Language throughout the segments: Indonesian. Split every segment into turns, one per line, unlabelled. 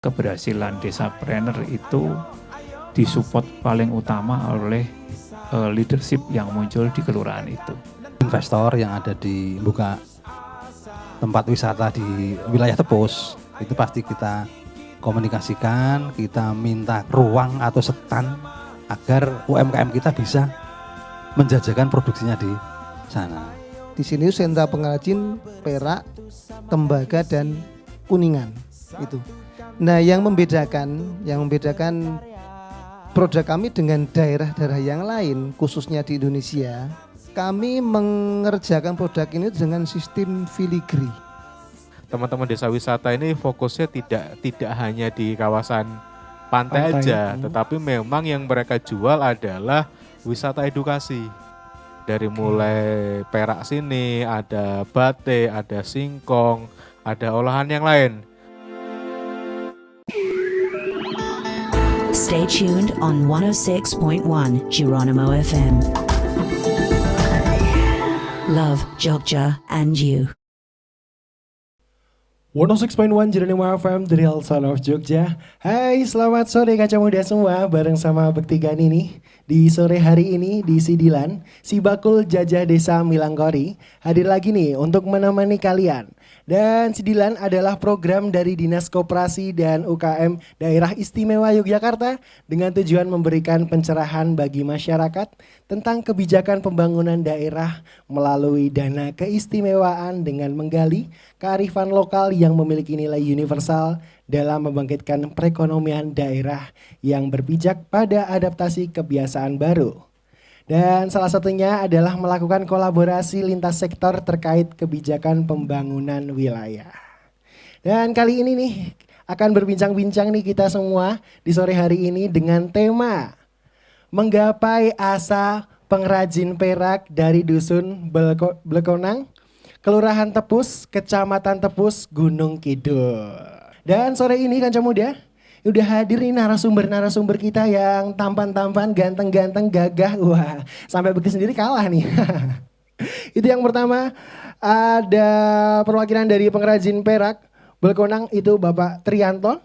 keberhasilan Desapreneur itu disupport paling utama oleh leadership yang muncul di kelurahan itu.
Investor yang ada di buka tempat wisata di wilayah Tepus, itu pasti kita komunikasikan, kita minta ruang atau stand agar UMKM kita bisa menjajakan produksinya di sana.
Di sini sentra pengrajin perak, tembaga dan kuningan itu. Nah, yang membedakan produk kami dengan daerah-daerah yang lain, khususnya di Indonesia, kami mengerjakan produk ini dengan sistem filigree.
Teman-teman desa wisata ini fokusnya tidak hanya di kawasan pantai aja, tetapi memang yang mereka jual adalah wisata edukasi. Dari mulai perak sini, ada batik, ada singkong, ada olahan yang lain.
Stay tuned on 106.1 Geronimo FM. Love Jogja and you.
106.1 Geronimo FM, The Real Sound of Jogja. Hai, selamat sore kaca muda semua. Bareng sama Bekti Gani nih. Di sore hari ini di Sidilan, si Bakul Jajah Desa Milangkori hadir lagi nih untuk menemani kalian. Dan Sidilan adalah program dari Dinas Koperasi dan UKM Daerah Istimewa Yogyakarta dengan tujuan memberikan pencerahan bagi masyarakat tentang kebijakan pembangunan daerah melalui dana keistimewaan dengan menggali kearifan lokal yang memiliki nilai universal dalam membangkitkan perekonomian daerah yang berpijak pada adaptasi kebiasaan baru. Dan salah satunya adalah melakukan kolaborasi lintas sektor terkait kebijakan pembangunan wilayah. Dan kali ini nih akan berbincang-bincang nih kita semua di sore hari ini dengan tema Menggapai Asa Pengrajin Perak dari Dusun Blekonang, Kelurahan Tepus, Kecamatan Tepus, Gunung Kidul. Dan sore ini Kanca Muda, udah hadir nih narasumber kita yang tampan-tampan, ganteng-ganteng, gagah. Wah, sampai Bekti sendiri kalah nih. Itu yang pertama, ada perwakilan dari pengrajin perak Blekonang, itu Bapak Trianto.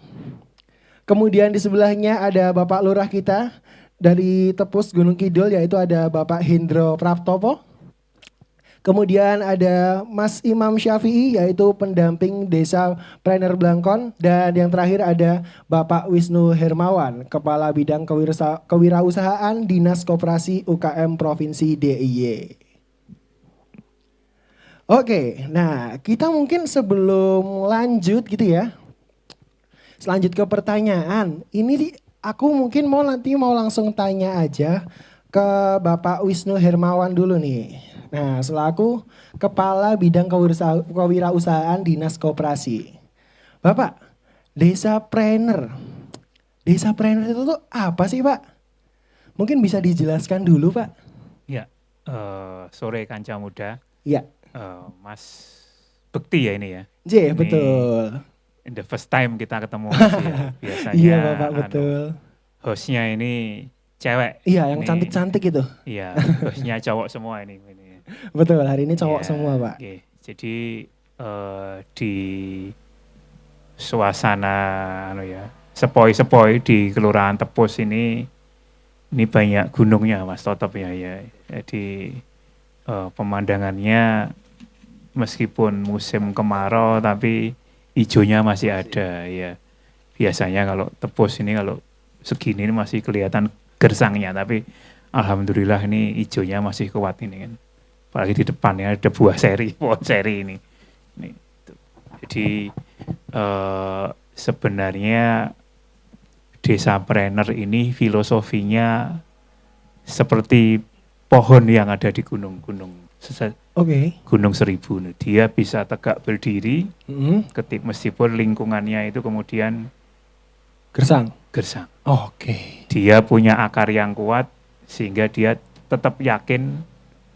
Kemudian di sebelahnya ada Bapak Lurah kita dari Tepus Gunung Kidul, yaitu ada Bapak Hendro Praptopo. Kemudian ada Mas Imam Syafi'i, yaitu pendamping Desa Prener Blangkon. Dan yang terakhir ada Bapak Wisnu Hermawan, Kepala Bidang Kewirausahaan Dinas Koperasi UKM Provinsi DIY. Oke, nah kita mungkin sebelum lanjut gitu ya, selanjut ke pertanyaan, ini aku mungkin mau langsung tanya aja ke Bapak Wisnu Hermawan dulu nih. Nah, selaku Kepala Bidang Kewirausahaan Dinas Koperasi. Bapak, Desapreneur itu tuh apa sih Pak? Mungkin bisa dijelaskan dulu Pak.
Ya, sore Kanca Muda.
Ya.
Mas Bekti ya ini ya?
Iya, betul.
In the first time kita ketemu ya, biasanya.
Iya Bapak, betul.
Hostnya ini cewek.
Iya, yang cantik-cantik itu.
Iya, hostnya cowok semua ini.
Betul, hari ini cowok semua Pak.
Okay. Jadi di suasana sepoi-sepoi di Kelurahan Tepus ini banyak gunungnya Mas Totop ya. Jadi pemandangannya meskipun musim kemarau tapi hijaunya masih ada ya. Biasanya kalau Tepus ini kalau segini ini masih kelihatan gersangnya, tapi alhamdulillah ini hijaunya masih kuat ini kan. Apalagi di depannya ada pohon seri ini. Jadi sebenarnya Desapreneur ini filosofinya seperti pohon yang ada di gunung-gunung. Gunung Seribu. Dia bisa tegak berdiri, meskipun lingkungannya itu kemudian
gersang.
Dia punya akar yang kuat sehingga dia tetap yakin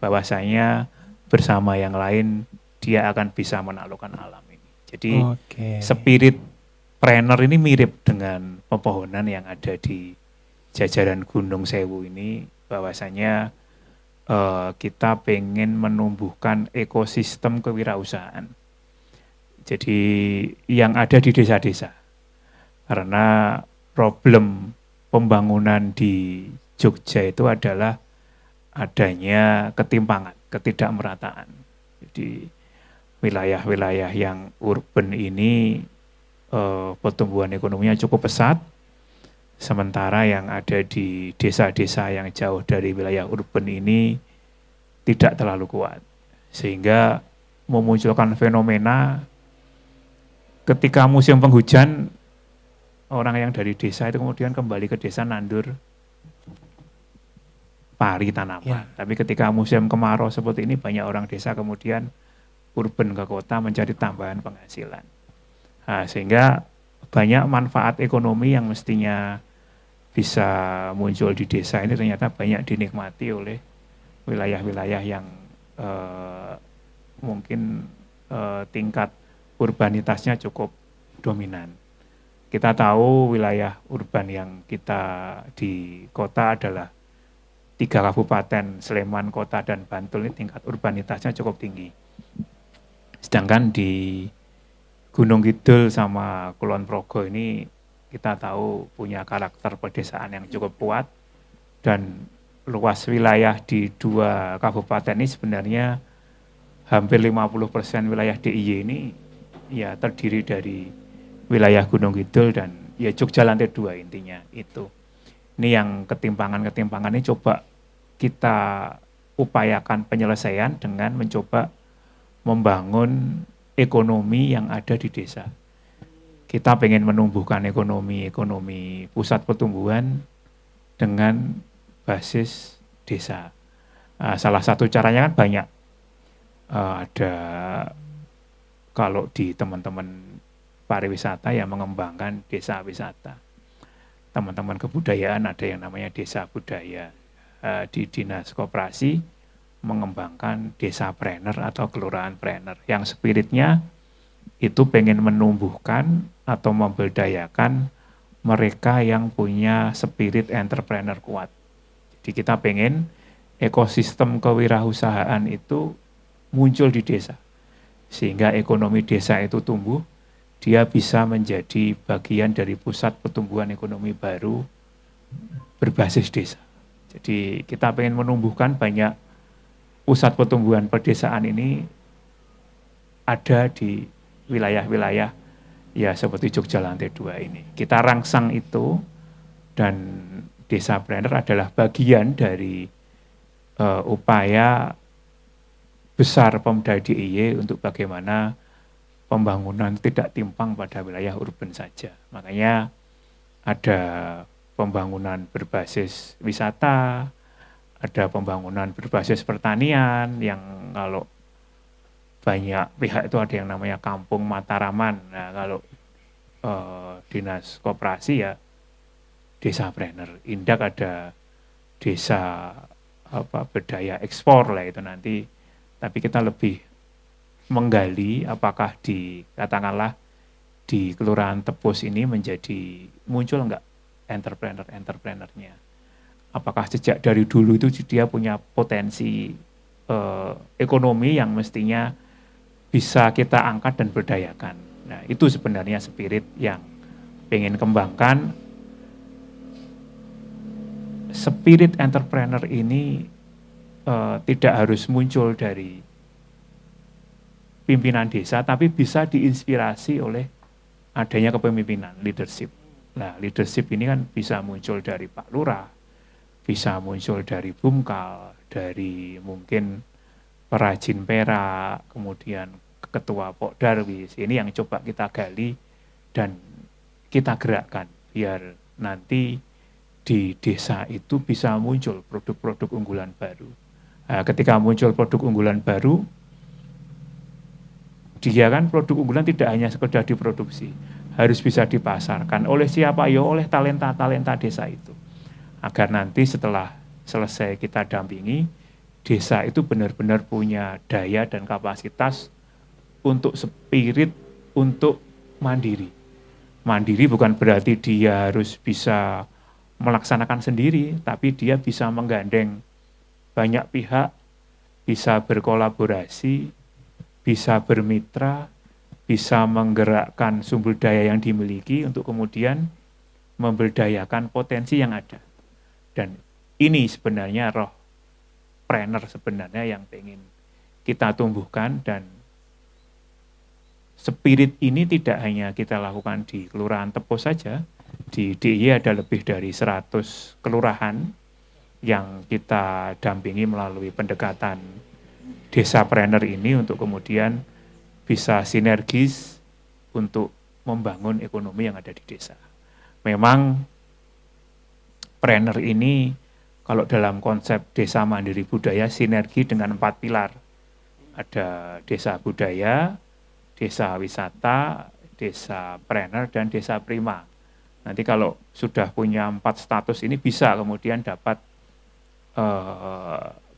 bahwasanya bersama yang lain dia akan bisa menaklukkan alam ini. Jadi spirit Prener ini mirip dengan pepohonan yang ada di jajaran Gunung Sewu ini, bahwasanya kita pengen menumbuhkan ekosistem kewirausahaan. Jadi yang ada di desa-desa. Karena problem pembangunan di Jogja itu adalah adanya ketimpangan, ketidakmerataan. Jadi wilayah-wilayah yang urban ini pertumbuhan ekonominya cukup pesat, sementara yang ada di desa-desa yang jauh dari wilayah urban ini tidak terlalu kuat. Sehingga memunculkan fenomena ketika musim penghujan, orang yang dari desa itu kemudian kembali ke desa nandur pari tanaman. Tapi ketika musim kemarau seperti ini, banyak orang desa kemudian urban ke kota mencari tambahan penghasilan. Nah, sehingga banyak manfaat ekonomi yang mestinya bisa muncul di desa ini ternyata banyak dinikmati oleh wilayah-wilayah yang mungkin tingkat urbanitasnya cukup dominan. Kita tahu wilayah urban yang kita di kota adalah 3 kabupaten, Sleman, Kota, dan Bantul ini tingkat urbanitasnya cukup tinggi. Sedangkan di Gunung Kidul sama Kulon Progo ini kita tahu punya karakter pedesaan yang cukup kuat, dan luas wilayah di 2 kabupaten ini sebenarnya hampir 50% wilayah DIY ini ya terdiri dari wilayah Gunung Kidul dan ya Jogja lantai 2 intinya itu. Ini yang ketimpangan-ketimpangan ini coba kita upayakan penyelesaian dengan mencoba membangun ekonomi yang ada di desa. Kita pengen menumbuhkan ekonomi pusat pertumbuhan dengan basis desa. Salah satu caranya kan banyak. Ada kalau di teman-teman pariwisata yang mengembangkan desa wisata. Teman-teman kebudayaan ada yang namanya desa budaya. Di dinas koperasi mengembangkan desa planner atau kelurahan planner yang spiritnya itu pengen menumbuhkan atau memberdayakan mereka yang punya spirit entrepreneur kuat. Jadi kita pengen ekosistem kewirausahaan itu muncul di desa. Sehingga ekonomi desa itu tumbuh, dia bisa menjadi bagian dari pusat pertumbuhan ekonomi baru berbasis desa. Jadi kita pengen menumbuhkan banyak pusat pertumbuhan pedesaan ini ada di wilayah-wilayah ya seperti Jogja lantai 2 ini. Kita rangsang itu, dan desa planner adalah bagian dari upaya besar Pemda DIY untuk bagaimana pembangunan tidak timpang pada wilayah urban saja. Makanya ada pembangunan berbasis wisata, ada pembangunan berbasis pertanian yang kalau banyak pihak itu ada yang namanya Kampung Mataraman. Nah, kalau dinas koperasi ya desa planner. Indak ada desa berdaya ekspor lah itu nanti. Tapi kita lebih menggali apakah katakanlah di Kelurahan Tepus ini muncul enggak entrepreneurnya. Apakah sejak dari dulu itu dia punya potensi ekonomi yang mestinya bisa kita angkat dan berdayakan. Nah, itu sebenarnya spirit yang pengen kembangkan. Spirit entrepreneur ini tidak harus muncul dari pimpinan desa, tapi bisa diinspirasi oleh adanya kepemimpinan, leadership. Nah, leadership ini kan bisa muncul dari Pak Lurah, bisa muncul dari Bumkal, dari mungkin perajin perak, kemudian ketua Pok Darwis. Ini yang coba kita gali dan kita gerakkan biar nanti di desa itu bisa muncul produk-produk unggulan baru. Nah, ketika muncul produk unggulan baru, dia kan produk unggulan tidak hanya sekedar diproduksi, harus bisa dipasarkan. Oleh siapa? Ya oleh talenta-talenta desa itu. Agar nanti setelah selesai kita dampingi, desa itu benar-benar punya daya dan kapasitas untuk spirit, untuk mandiri. Mandiri bukan berarti dia harus bisa melaksanakan sendiri, tapi dia bisa menggandeng banyak pihak, bisa berkolaborasi, bisa bermitra, bisa menggerakkan sumber daya yang dimiliki untuk kemudian memberdayakan potensi yang ada. Dan ini sebenarnya roh planner sebenarnya yang ingin kita tumbuhkan, dan spirit ini tidak hanya kita lakukan di Kelurahan Tepus saja. Di DIY ada lebih dari 100 kelurahan yang kita dampingi melalui pendekatan desa planner ini untuk kemudian bisa sinergis untuk membangun ekonomi yang ada di desa. Memang planner ini kalau dalam konsep desa mandiri budaya sinergi dengan 4 pilar. Ada desa budaya, desa wisata, desa planner, dan desa prima. Nanti kalau sudah punya 4 status ini bisa kemudian dapat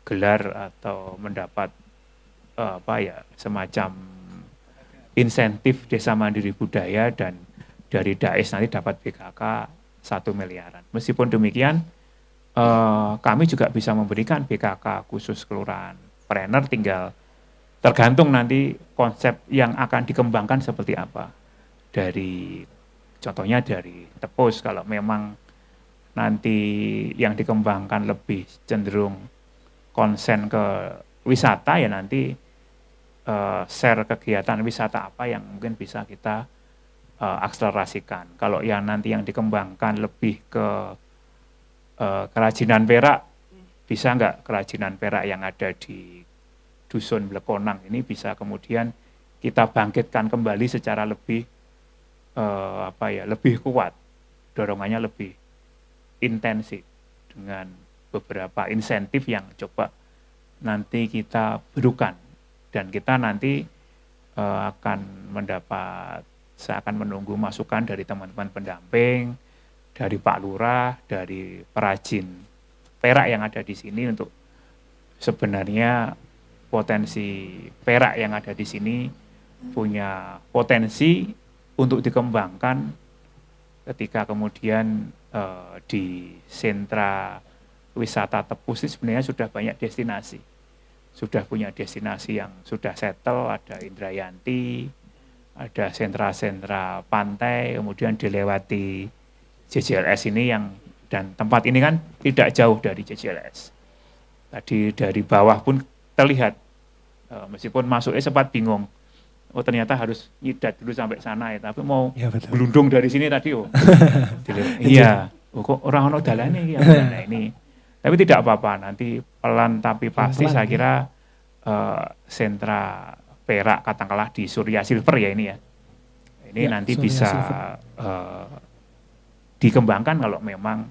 gelar atau mendapat semacam insentif desa mandiri budaya, dan dari DAES nanti dapat BKK 1 miliaran. Meskipun demikian, kami juga bisa memberikan BKK khusus kelurahan planner, tinggal tergantung nanti konsep yang akan dikembangkan seperti apa. Contohnya dari Tepus, kalau memang nanti yang dikembangkan lebih cenderung konsen ke wisata, ya nanti share kegiatan wisata apa yang mungkin bisa kita akselerasikan. Kalau yang nanti yang dikembangkan lebih ke kerajinan perak, bisa nggak kerajinan perak yang ada di Dusun Blekonang ini bisa kemudian kita bangkitkan kembali secara lebih lebih kuat, dorongannya lebih intensif dengan beberapa insentif yang coba nanti kita berikan. Dan kita nanti saya akan menunggu masukan dari teman-teman pendamping, dari Pak Lurah, dari perajin perak yang ada di sini, untuk sebenarnya potensi perak yang ada di sini punya potensi untuk dikembangkan ketika kemudian di sentra wisata Tepus ini sebenarnya sudah banyak destinasi. Sudah punya destinasi yang sudah settle, ada Indrayanti, ada sentra-sentra pantai, kemudian dilewati JJLS ini dan tempat ini kan tidak jauh dari JJLS. Tadi dari bawah pun terlihat, meskipun masuknya sempat bingung, ternyata harus nyidat dulu sampai sana ya, tapi mau gelundung dari sini tadi iya, kok orang-orang dalane ya. Nah ini, tapi tidak apa-apa, nanti pelan tapi pasti saya kira sentra perak katakanlah di Surya Silver ya ini ya. Ini nanti Surya bisa dikembangkan kalau memang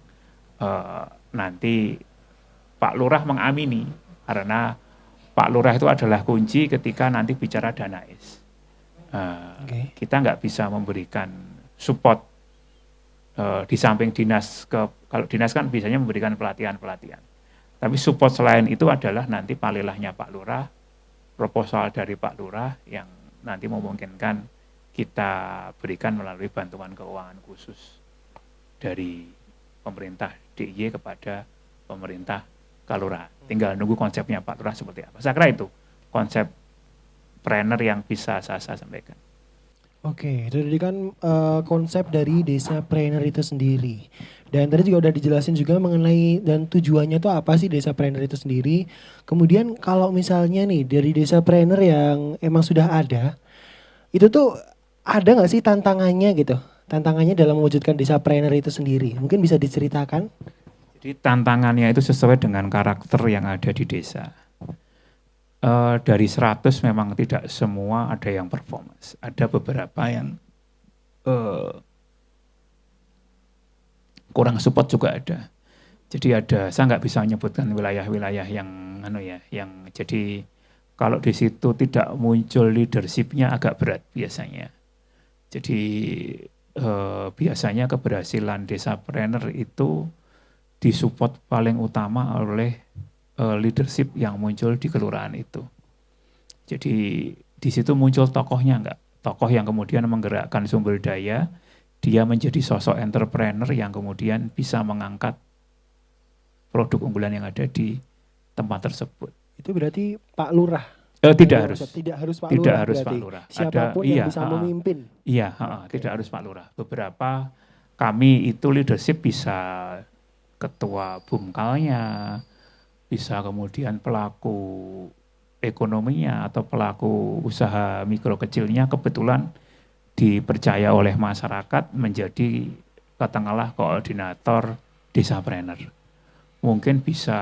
nanti Pak Lurah mengamini, karena Pak Lurah itu adalah kunci ketika nanti bicara DANAES. Kita nggak bisa memberikan support di samping dinas kalau dinas kan biasanya memberikan pelatihan. Tapi support selain itu adalah nanti palilahnya Pak Lurah, proposal dari Pak Lurah yang nanti memungkinkan kita berikan melalui bantuan keuangan khusus dari pemerintah DIY kepada pemerintah Kalurahan. Tinggal nunggu konsepnya Pak Lurah seperti apa. Saya kira itu konsep planner yang bisa saya sampaikan.
Oke, itu tadi kan konsep dari desa planner itu sendiri. Dan tadi juga udah dijelasin juga mengenai dan tujuannya tuh apa sih desa planner itu sendiri. Kemudian kalau misalnya nih dari desa planner yang emang sudah ada, itu tuh ada nggak sih tantangannya gitu? Tantangannya dalam mewujudkan desa planner itu sendiri. Mungkin bisa diceritakan?
Jadi tantangannya itu sesuai dengan karakter yang ada di desa. Dari 100 memang tidak semua ada yang performance. Ada beberapa yang kurang support juga ada. Jadi saya nggak bisa menyebutkan wilayah-wilayah yang jadi kalau di situ tidak muncul leadership-nya agak berat biasanya. Jadi biasanya keberhasilan desa planner itu disupport paling utama oleh leadership yang muncul di kelurahan itu. Jadi di situ muncul tokohnya enggak? Tokoh yang kemudian menggerakkan sumber daya, dia menjadi sosok entrepreneur yang kemudian bisa mengangkat produk unggulan yang ada di tempat tersebut.
Itu berarti Pak Lurah?
Tidak
Yang
harus.
Tidak harus Pak
Tidak
Lurah
harus
berarti.
Pak Lurah.
Siapapun yang bisa memimpin.
Iya, tidak harus Pak Lurah. Beberapa kami itu leadership bisa ketua bumkalnya, bisa kemudian pelaku ekonominya atau pelaku usaha mikro kecilnya kebetulan dipercaya oleh masyarakat menjadi katakanlah koordinator desapreneur. Mungkin bisa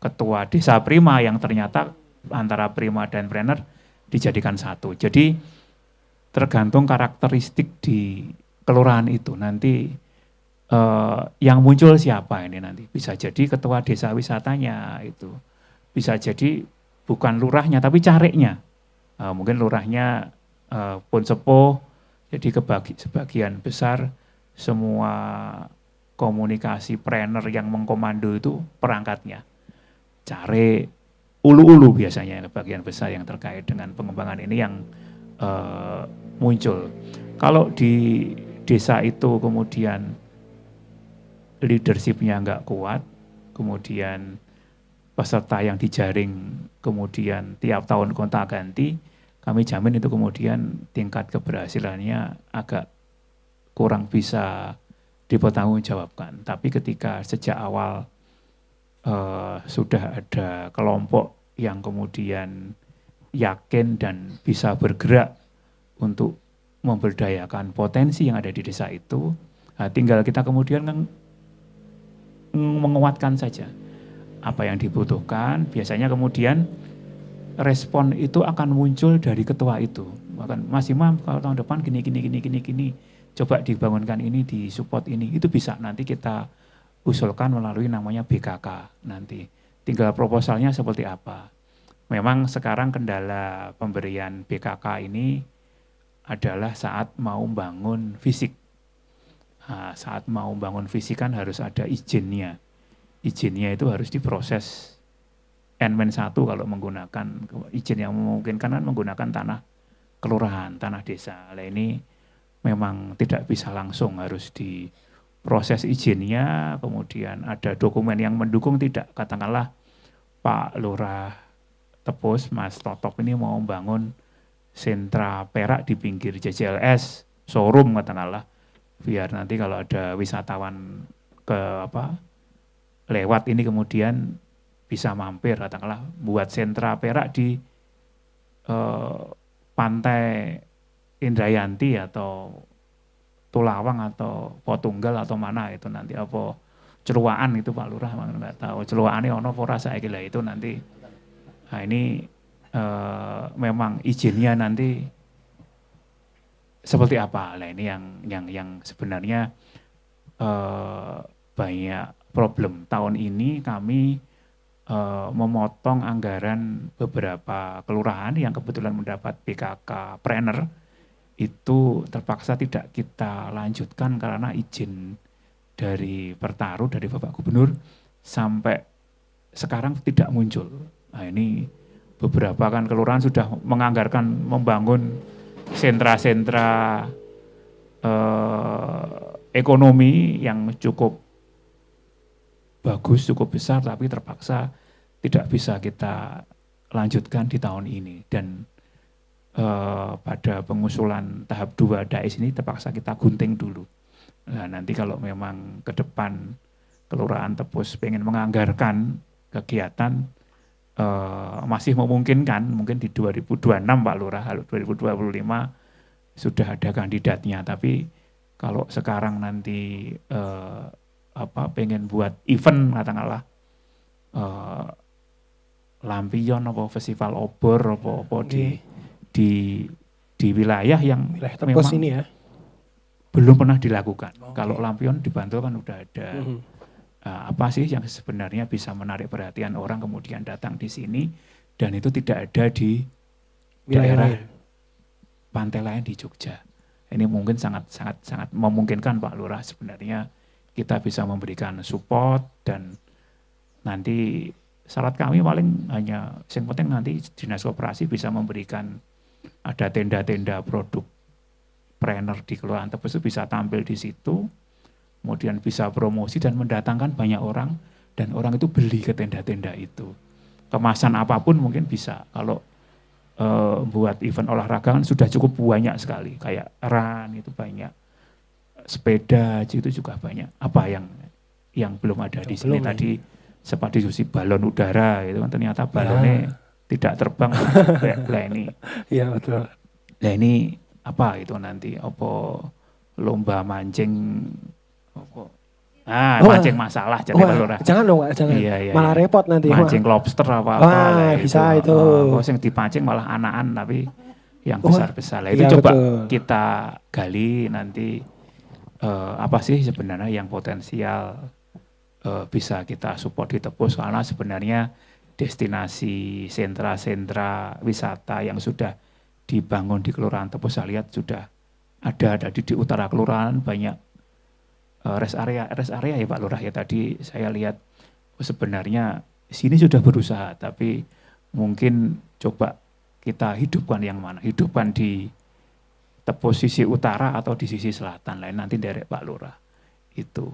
ketua desa prima yang ternyata antara prima dan planner dijadikan satu. Jadi tergantung karakteristik di kelurahan itu nanti yang muncul siapa ini nanti. Bisa jadi ketua desa wisatanya itu. Bisa jadi bukan lurahnya tapi careknya. Mungkin lurahnya pun sepuh, jadi sebagian besar semua komunikasi planner yang mengkomando itu perangkatnya. Care ulu-ulu biasanya bagian besar yang terkait dengan pengembangan ini yang muncul. Kalau di desa itu kemudian leadership-nya nggak kuat, kemudian peserta yang dijaring kemudian tiap tahun gonta-ganti, kami jamin itu kemudian tingkat keberhasilannya agak kurang bisa dipertanggungjawabkan. Tapi ketika sejak awal sudah ada kelompok yang kemudian yakin dan bisa bergerak untuk memberdayakan potensi yang ada di desa itu, tinggal kita kemudian menguatkan saja apa yang dibutuhkan. Biasanya kemudian respon itu akan muncul dari ketua itu. Bahkan Mas Imam kalau tahun depan gini, coba dibangunkan ini, disupport ini, itu bisa nanti kita usulkan melalui namanya BKK nanti. Tinggal proposalnya seperti apa. Memang sekarang kendala pemberian BKK ini adalah saat mau bangun fisik. Nah, saat mau bangun fisik kan harus ada izinnya. Izinnya itu harus diproses N-1 kalau menggunakan izin yang memungkinkan kan menggunakan tanah kelurahan, tanah desa. Nah ini memang tidak bisa langsung, harus diproses izinnya, kemudian ada dokumen yang mendukung tidak. Katakanlah Pak Lurah Tepus, Mas Totok ini mau membangun sentra perak di pinggir JJLS, showroom katakanlah, biar nanti kalau ada wisatawan lewat ini kemudian bisa mampir, katakanlah buat sentra perak di pantai Indrayanti atau Tulawang atau Potunggal atau mana itu nanti apa Celuaan itu Pak Lurah nggak tahu Celuaane ono ora saiki lah itu nanti. Nah ini memang izinnya nanti seperti apa. Nah ini yang sebenarnya banyak problem. Tahun ini kami memotong anggaran beberapa kelurahan yang kebetulan mendapat BKK Planner itu terpaksa tidak kita lanjutkan karena izin dari Pertaru, dari Bapak Gubernur sampai sekarang tidak muncul. Nah ini beberapa kan kelurahan sudah menganggarkan membangun sentra-sentra ekonomi yang cukup bagus, cukup besar, tapi terpaksa tidak bisa kita lanjutkan di tahun ini. Dan pada pengusulan tahap 2 DAIS ini terpaksa kita gunting dulu. Nah nanti kalau memang ke depan Kelurahan Tepus pengen menganggarkan kegiatan masih memungkinkan, mungkin di 2026 Pak Lurah, 2025 sudah ada kandidatnya. Tapi kalau sekarang nanti pengen buat event katakanlah lampion apa festival obor apa di wilayah yang
Tepus ini ya
belum pernah dilakukan. Kalau lampion di Bantul kan udah ada. Apa sih yang sebenarnya bisa menarik perhatian orang kemudian datang di sini dan itu tidak ada di daerah pantai lain di Jogja. Ini mungkin sangat memungkinkan Pak Lurah sebenarnya kita bisa memberikan support dan nanti syarat kami paling hanya yang penting nanti Dinas Koperasi bisa memberikan ada tenda-tenda produk planner di Kelurahan Tepus itu bisa tampil di situ, kemudian bisa promosi dan mendatangkan banyak orang dan orang itu beli ke tenda-tenda itu. kemasan apapun mungkin bisa. Kalau buat event olahraga kan sudah cukup banyak sekali, kayak run itu banyak, sepeda itu juga banyak. Apa yang belum ada di sini
belum,
tadi sempat diskusi balon udara itu kan ternyata balonnya tidak terbang lah ini.
Iya betul.
Nah ini apa itu nanti apa lomba mancing apa mancing masalah jadi
Wah,
Pak Lurah.
jangan dong Pak, jangan.
Iya,
Malah
iya.
repot nanti.
Mancing lobster apa
Wah, bisa itu.
Kok yang dipancing malah anak-anak tapi yang besar-besar. Lah itu
iya,
coba
betul.
kita gali nanti apa sih sebenarnya yang potensial bisa kita support di Tepus, karena sebenarnya destinasi sentra-sentra wisata yang sudah dibangun di Kelurahan Tepus saya lihat sudah ada di utara kelurahan banyak rest area ya Pak Lurah ya, tadi saya lihat sebenarnya sini sudah berusaha tapi mungkin coba kita hidupkan yang mana, hidupkan di Tepus sisi utara atau di sisi selatan lain nanti dari Pak Lurah itu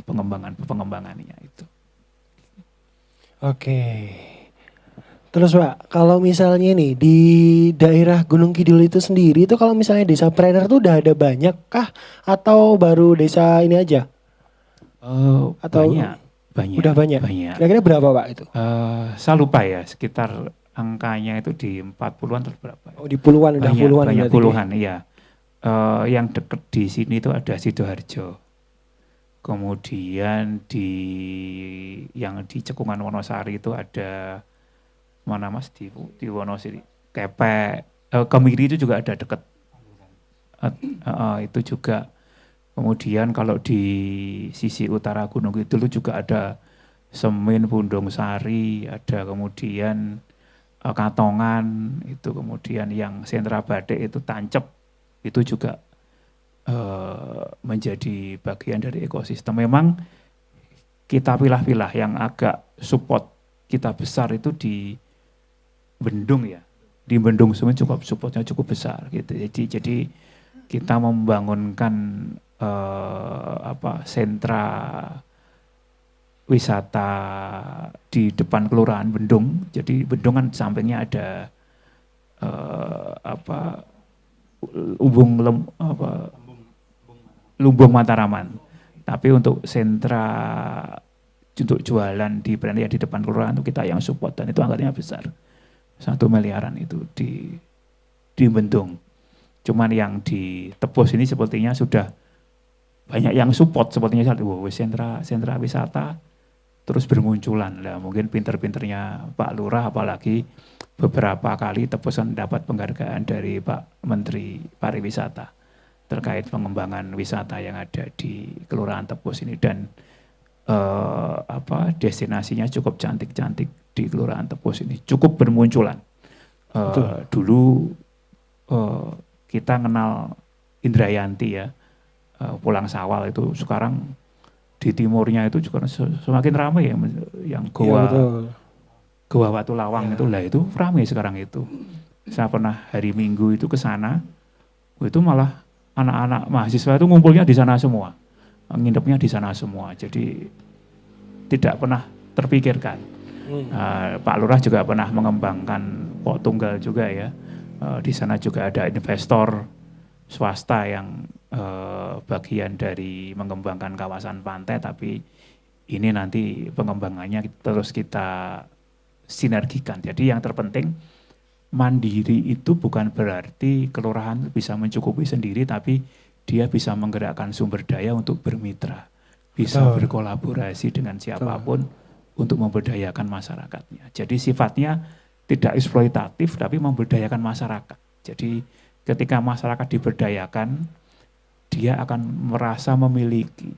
pengembangannya itu.
Oke. Terus Pak, kalau misalnya nih di daerah Gunung Kidul itu sendiri itu kalau misalnya desa planner tuh udah ada banyak kah atau baru desa ini aja? Atau
banyak.
Udah banyak. Kira-kira berapa Pak itu?
Saya lupa ya, sekitar angkanya itu di 40-an atau berapa.
Oh di puluhan, udah puluhan.
Banyak
berarti.
puluhan, iya. Yang dekat di sini itu ada Sidoarjo. Kemudian yang di Cekungan Wonosari itu ada mana Mas di Wonosari, Kepek, Kemiri itu juga ada dekat. Itu juga. Kemudian kalau di sisi utara Gunung Kidul itu juga ada Semin, Pundung Sari, ada kemudian Katongan, itu kemudian yang sentra Badek itu Tancep, itu juga menjadi bagian dari ekosistem. Memang kita pilah-pilah yang agak support kita besar itu di Bendung ya, di Bendung Semin cukup supportnya cukup besar gitu. Jadi kita membangunkan sentra wisata di depan Kelurahan Bendung. Jadi Bendung kan sampingnya ada Lumbung Mataraman. Tapi untuk sentra untuk jualan di brand ya di depan kelurahan itu kita yang support dan itu anggarannya besar. 1 miliaran itu di Bendung. Cuman yang di Tepus ini sepertinya sudah banyak yang support, sepertinya sentra wisata terus bermunculan. Lah mungkin pinter-pinternya Pak Lurah, apalagi beberapa kali Tepus dapat penghargaan dari Pak Menteri Pariwisata terkait pengembangan wisata yang ada di Kelurahan Tepus ini, dan destinasinya cukup cantik-cantik di Kelurahan Tepus ini, cukup bermunculan. Dulu kita kenal Indrayanti ya, Pulang Sawal itu, sekarang di timurnya itu juga semakin ramai ya, yang Goa Watu Lawang itu lah, itu ramai sekarang itu. Saya pernah hari Minggu itu ke sana, itu malah anak-anak mahasiswa itu ngumpulnya di sana semua, nginepnya di sana semua. Jadi tidak pernah terpikirkan. Pak Lurah juga pernah mengembangkan Pok Tunggal juga ya. Di sana juga ada investor swasta yang bagian dari mengembangkan kawasan pantai, tapi ini nanti pengembangannya terus kita sinergikan. Jadi yang terpenting mandiri itu bukan berarti kelurahan bisa mencukupi sendiri, tapi dia bisa menggerakkan sumber daya untuk bermitra, bisa berkolaborasi dengan siapapun untuk memberdayakan masyarakatnya. Jadi sifatnya tidak eksploitatif tapi memberdayakan masyarakat. Jadi ketika masyarakat diberdayakan, dia akan merasa memiliki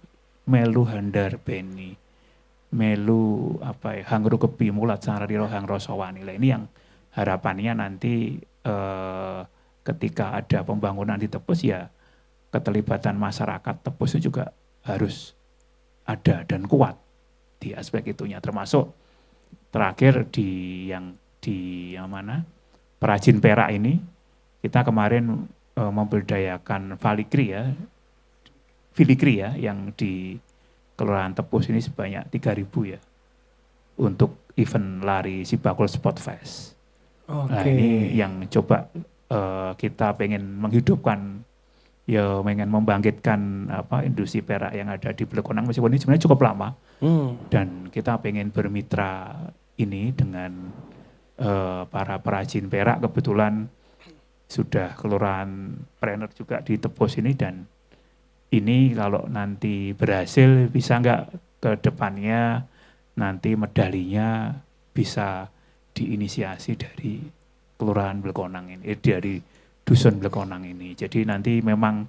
melu handar beni, melu hangru kepi mulat sarariro hangro sawani. Ini yang harapannya nanti ketika ada pembangunan di Tepus ya keterlibatan masyarakat Tepus itu juga harus ada dan kuat di aspek itunya, termasuk terakhir di mana perajin perak ini kita kemarin memberdayakan filigri ya yang di Kelurahan Tepus ini sebanyak 3.000 ya untuk event lari Sibakul Sport Fest.
Oke.
Nah ini yang coba kita pengen menghidupkan, ya pengen membangkitkan industri perak yang ada di Blekonang, meskipun ini sebenarnya cukup lama. Dan kita pengen bermitra ini dengan para perajin perak. Kebetulan sudah kelurahan Prener juga di Tepus ini, dan ini kalau nanti berhasil bisa nggak ke depannya nanti medalinya bisa diinisiasi dari kelurahan Blekonang ini, dari dusun Blekonang ini. Jadi nanti memang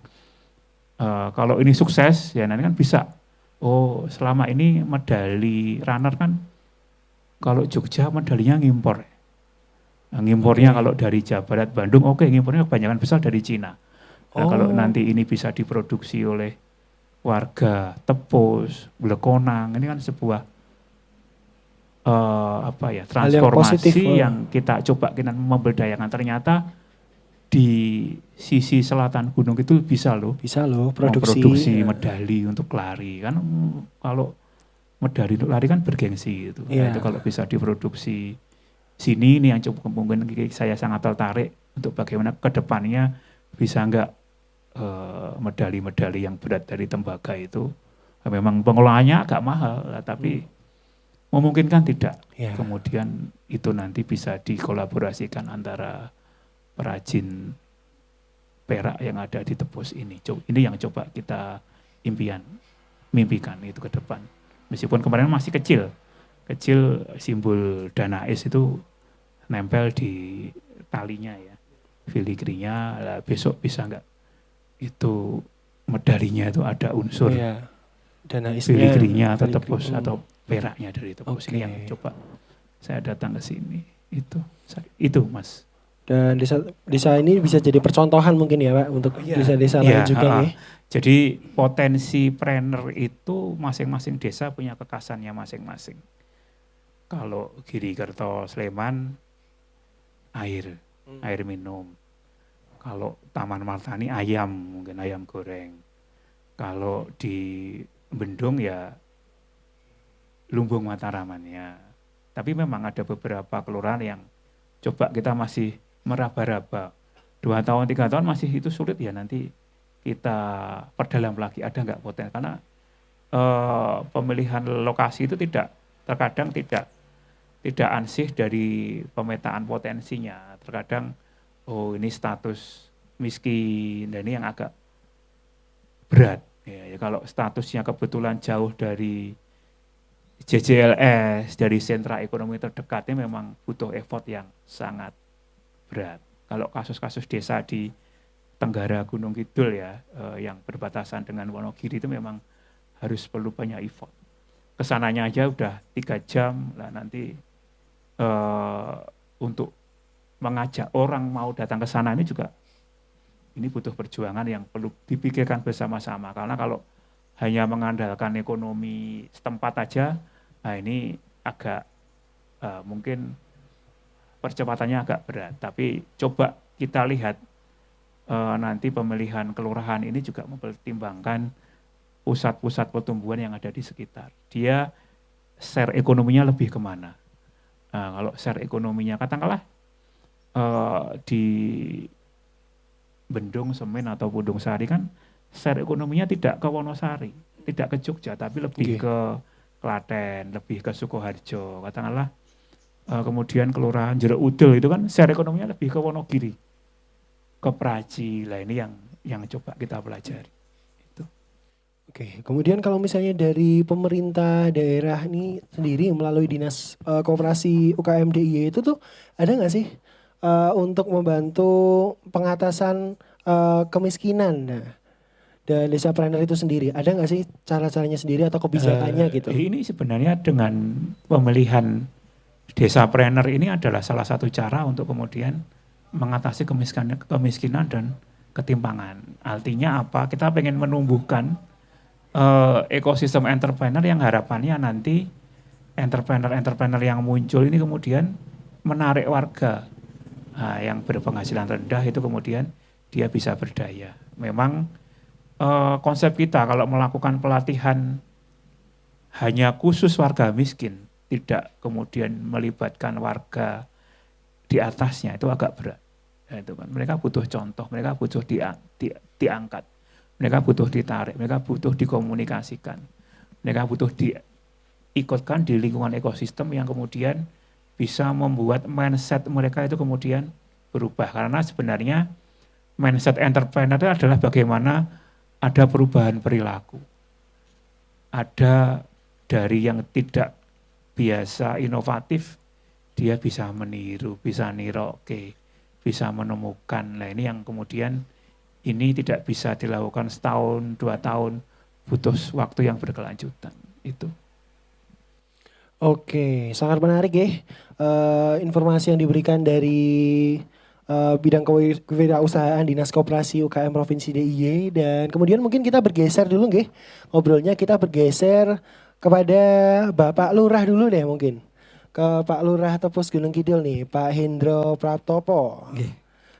kalau ini sukses ya nanti kan bisa, oh selama ini medali runner kan kalau Jogja medalinya ngimpor. Nah, ngimpornya kalau dari Jawa Barat, Bandung, oke, ngimpornya kebanyakan besar dari Cina. Nah, kalau nanti ini bisa diproduksi oleh warga Tepus, Blekonang, ini kan sebuah transformasi yang kita coba kita memberdayakan. Ternyata di sisi selatan gunung itu bisa loh produksi medali untuk lari. Kan kalau medali untuk lari kan bergengsi gitu. Nah, itu kalau bisa diproduksi sini, ini yang cukup mungkin saya sangat tertarik untuk bagaimana ke depannya bisa enggak medali-medali yang berat dari tembaga itu, memang pengelolaannya agak mahal, tapi memungkinkan tidak. Kemudian itu nanti bisa dikolaborasikan antara perajin perak yang ada di Tepus ini. Ini yang coba kita mimpikan itu ke depan. Meskipun kemarin masih kecil simbol Danais itu nempel di talinya ya, filigrinya. Besok bisa enggak itu medalinya itu ada unsur filigrinya atau Tepus atau peraknya dari Tepus. Ini yang coba saya datang ke sini. Itu Mas.
Dan desa ini bisa jadi percontohan mungkin ya Pak untuk desa-desa lain juga ya.
Jadi potensi prener itu masing-masing desa punya kekhasannya masing-masing. Kalau Girikerto Sleman air minum. Kalau Taman Martani mungkin ayam goreng. Kalau di Bendung ya lumbung Mataramannya. Tapi memang ada beberapa kelurahan yang coba kita masih meraba-raba. 2 tahun, 3 tahun masih itu sulit ya, nanti kita perdalam lagi ada nggak potensi. Karena pemilihan lokasi itu terkadang tidak ansih dari pemetaan potensinya. Terkadang ini status miskin, dan ini yang agak berat. Ya, kalau statusnya kebetulan jauh dari JJLS, dari sentra ekonomi terdekatnya, memang butuh effort yang sangat berat. Kalau kasus-kasus desa di Tenggara Gunung Kidul ya, yang berbatasan dengan Wonogiri itu memang harus perlu banyak effort. Kesananya aja udah 3 jam lah, nanti untuk mengajak orang mau datang ke sana ini juga ini butuh perjuangan yang perlu dipikirkan bersama-sama. Karena kalau hanya mengandalkan ekonomi setempat aja, nah ini agak mungkin percepatannya agak berat. Tapi coba kita lihat nanti pemilihan kelurahan ini juga mempertimbangkan pusat-pusat pertumbuhan yang ada di sekitar. Dia share ekonominya lebih kemana? Nah, kalau share ekonominya katakanlah di Bendung, Semen atau Pundung Sari kan share ekonominya tidak ke Wonosari, tidak ke Jogja, tapi lebih ke Klaten, lebih ke Sukoharjo, katakanlah. Kemudian kelurahan Jeruk Udel itu kan share ekonominya lebih ke Wonogiri, ke Praji. Lah ini yang coba kita pelajari.
Oke, kemudian kalau misalnya dari pemerintah daerah ini sendiri melalui Dinas Koperasi UKM DIY itu tuh ada nggak sih untuk membantu pengatasan kemiskinan? Nah, dan desa prener itu sendiri ada nggak sih cara-caranya sendiri atau kebijakannya gitu?
Ini sebenarnya dengan pemilihan desa prener ini adalah salah satu cara untuk kemudian mengatasi kemiskinan dan ketimpangan. Artinya apa? Kita pengen menumbuhkan ekosistem entrepreneur yang harapannya nanti entrepreneur yang muncul ini kemudian menarik warga yang berpenghasilan rendah, itu kemudian dia bisa berdaya. Memang konsep kita kalau melakukan pelatihan hanya khusus warga miskin, tidak kemudian melibatkan warga di atasnya itu agak berat. Ya, itu kan. Mereka butuh contoh, mereka butuh diangkat, mereka butuh ditarik, mereka butuh dikomunikasikan, mereka butuh diikutkan di lingkungan ekosistem yang kemudian bisa membuat mindset mereka itu kemudian berubah. Karena sebenarnya mindset entrepreneur itu adalah bagaimana ada perubahan perilaku. Ada dari yang tidak biasa inovatif, dia bisa meniru, bisa niroke, bisa menemukan. Nah ini yang kemudian ini tidak bisa dilakukan setahun, 2 tahun, butuh waktu yang berkelanjutan. Itu.
Oke, sangat menarik ya informasi yang diberikan dari bidang kewirausahaan Dinas Koperasi UKM Provinsi DIY. Dan kemudian mungkin kita bergeser dulu nggih, ngobrolnya kita bergeser kepada Bapak Lurah dulu deh mungkin. Ke Pak Lurah Tepus Gunung Kidul nih, Pak Hendro Pratopo.
Nggih.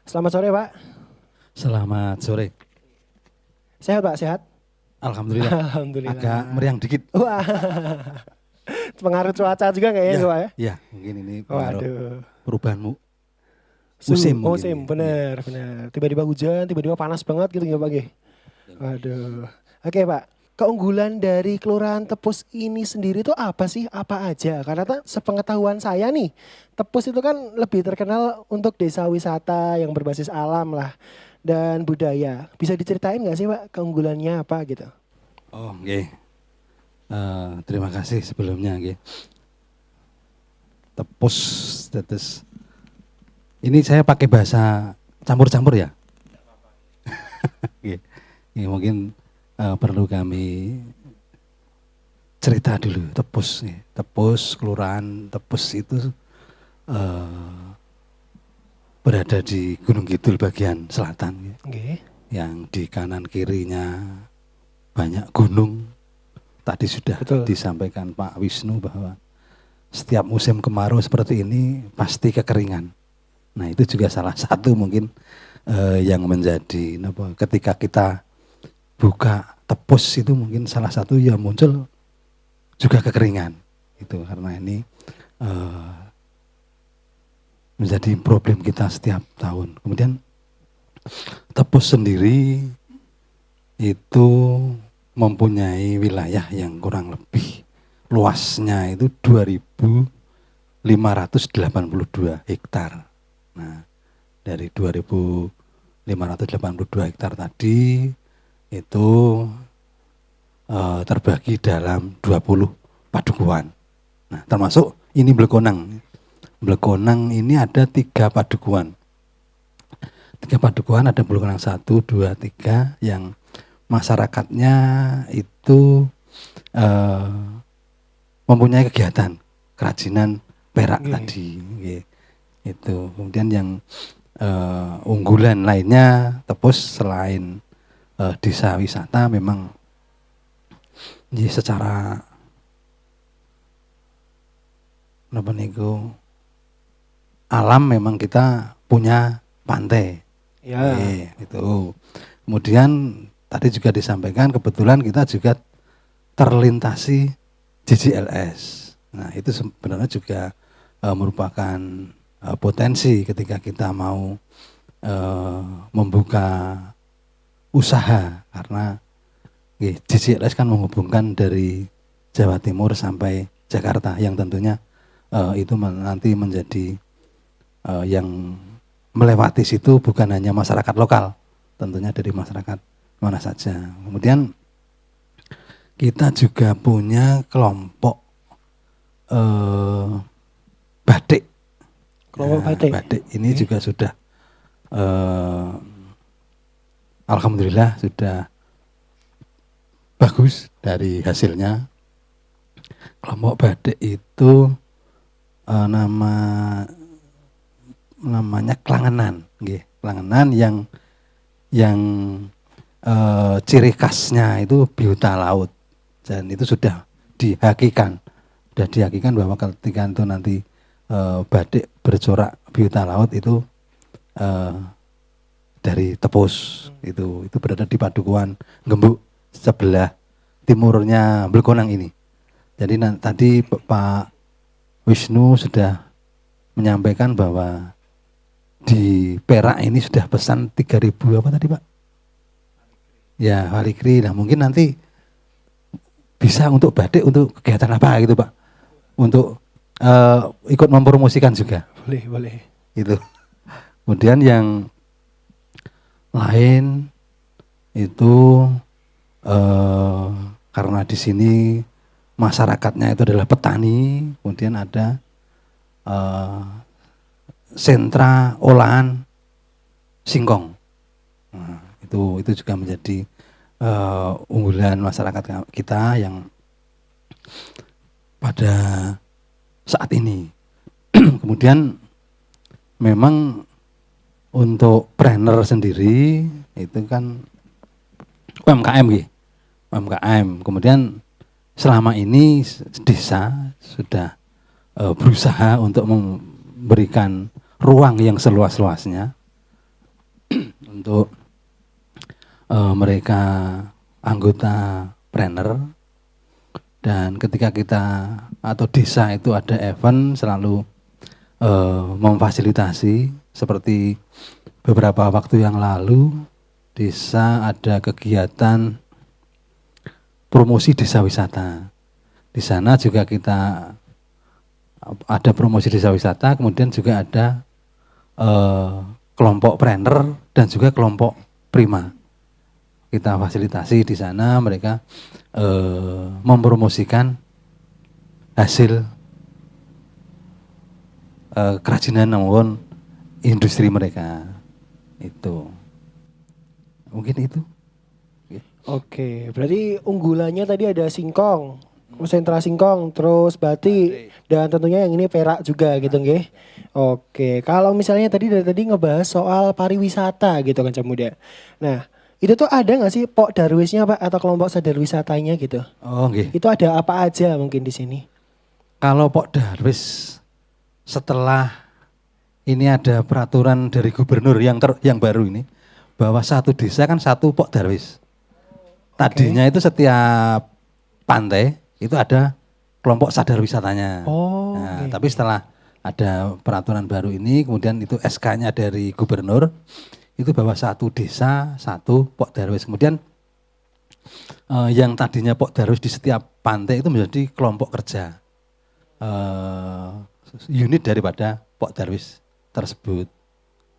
Selamat sore Pak.
Selamat sore.
Sehat Pak, sehat?
Alhamdulillah.
Alhamdulillah.
Agak meriang dikit.
Wah. Pengaruh cuaca juga kayaknya Pak ya?
Ya, mungkin ini pengaruh
Waduh.
perubahan musim.
Musim, benar. Tiba-tiba hujan, tiba-tiba panas banget gitu ya Pak G. Waduh. Oke Pak, keunggulan dari Kelurahan Tepus ini sendiri itu apa sih? Apa aja? Karena sepengetahuan saya nih, Tepus itu kan lebih terkenal untuk desa wisata yang berbasis alam lah dan budaya. Bisa diceritain nggak sih Pak keunggulannya apa gitu?
Oh, nggih. Terima kasih sebelumnya nggih. Tepus tetes. Ini saya pakai bahasa campur-campur ya. Nggih, mungkin perlu kami cerita dulu Tepus nih. Tepus, Kelurahan Tepus itu berada di Gunung Kidul bagian selatan.
Okay.
Yang di kanan kirinya banyak gunung. Tadi sudah disampaikan Pak Wisnu bahwa setiap musim kemarau seperti ini pasti kekeringan. Nah itu juga salah satu mungkin yang menjadi ketika kita buka Tepus itu mungkin salah satu yang muncul juga kekeringan. Itu karena ini menjadi problem kita setiap tahun. Kemudian Tepus sendiri itu mempunyai wilayah yang kurang lebih luasnya itu 2.582 hektar. Nah, dari 2.582 hektar tadi itu terbagi dalam 20 padukuhan. Nah, termasuk ini Blekonang. Blekonang ini ada 3 padukuhan. 3 padukuhan ada Blekonang 1, 2, 3 yang masyarakatnya itu mempunyai kegiatan kerajinan perak tadi. Itu kemudian yang unggulan lainnya Tepus selain desa wisata memang secara alam memang kita punya pantai.
Ya.
Itu. Kemudian tadi juga disampaikan kebetulan kita juga terlintasi JJLS. Nah, itu sebenarnya juga merupakan potensi ketika kita mau membuka usaha karena JJLS kan menghubungkan dari Jawa Timur sampai Jakarta yang tentunya itu nanti menjadi yang melewati situ bukan hanya masyarakat lokal, tentunya dari masyarakat mana saja. Kemudian kita juga punya kelompok batik.
Kelompok batik.
Batik ini juga sudah alhamdulillah sudah bagus dari hasilnya. Kelompok batik itu namanya Klangenan, Klangenan yang ciri khasnya itu biota laut dan itu sudah dihakikan bahwa ketika itu nanti batik bercorak biota laut itu dari Tepus itu berada di Padukuhan Gembuk sebelah timurnya Blekonang ini. Jadi tadi Pak Wisnu sudah menyampaikan bahwa di Perak ini sudah pesan 3.000 apa tadi Pak? Ya, Walikri. Nah mungkin nanti bisa untuk batik untuk kegiatan apa gitu Pak? Untuk ikut mempromosikan juga.
Boleh.
Itu. Kemudian yang lain itu karena di sini masyarakatnya itu adalah petani, kemudian ada sentra olahan singkong. Nah, itu juga menjadi unggulan masyarakat kita yang pada saat ini. Kemudian memang untuk trainer sendiri itu kan UMKM gitu. UMKM. Kemudian selama ini desa sudah berusaha untuk memberikan ruang yang seluas-luasnya untuk mereka anggota trainer. Dan ketika kita atau desa itu ada event selalu memfasilitasi, seperti beberapa waktu yang lalu desa ada kegiatan promosi desa wisata. Di sana juga kita ada promosi desa wisata, kemudian juga ada kelompok trainer dan juga kelompok prima. Kita fasilitasi di sana, mereka mempromosikan hasil kerajinan maupun industri mereka. Itu mungkin itu.
Oke, berarti unggulannya tadi ada singkong, sentra singkong, terus batik, dan tentunya yang ini perak juga gitu nggih. Oke, kalau misalnya dari tadi ngebahas soal pariwisata gitu kan Cak Muda. Nah, itu tuh ada nggak sih Pok Darwisnya Pak atau kelompok sadar wisatanya gitu?
Oh, nggih.
Itu ada apa aja mungkin di sini?
Kalau Pok Darwis setelah ini ada peraturan dari gubernur yang baru ini bahwa satu desa kan satu Pok Darwis. Tadinya itu setiap pantai itu ada kelompok sadar wisatanya.
Oh,
Nah, tapi setelah ada peraturan baru ini, kemudian itu SK-nya dari gubernur, itu bahwa satu desa, satu Pok Darwis. Kemudian yang tadinya Pok Darwis di setiap pantai itu menjadi kelompok kerja. Unit daripada Pok Darwis tersebut.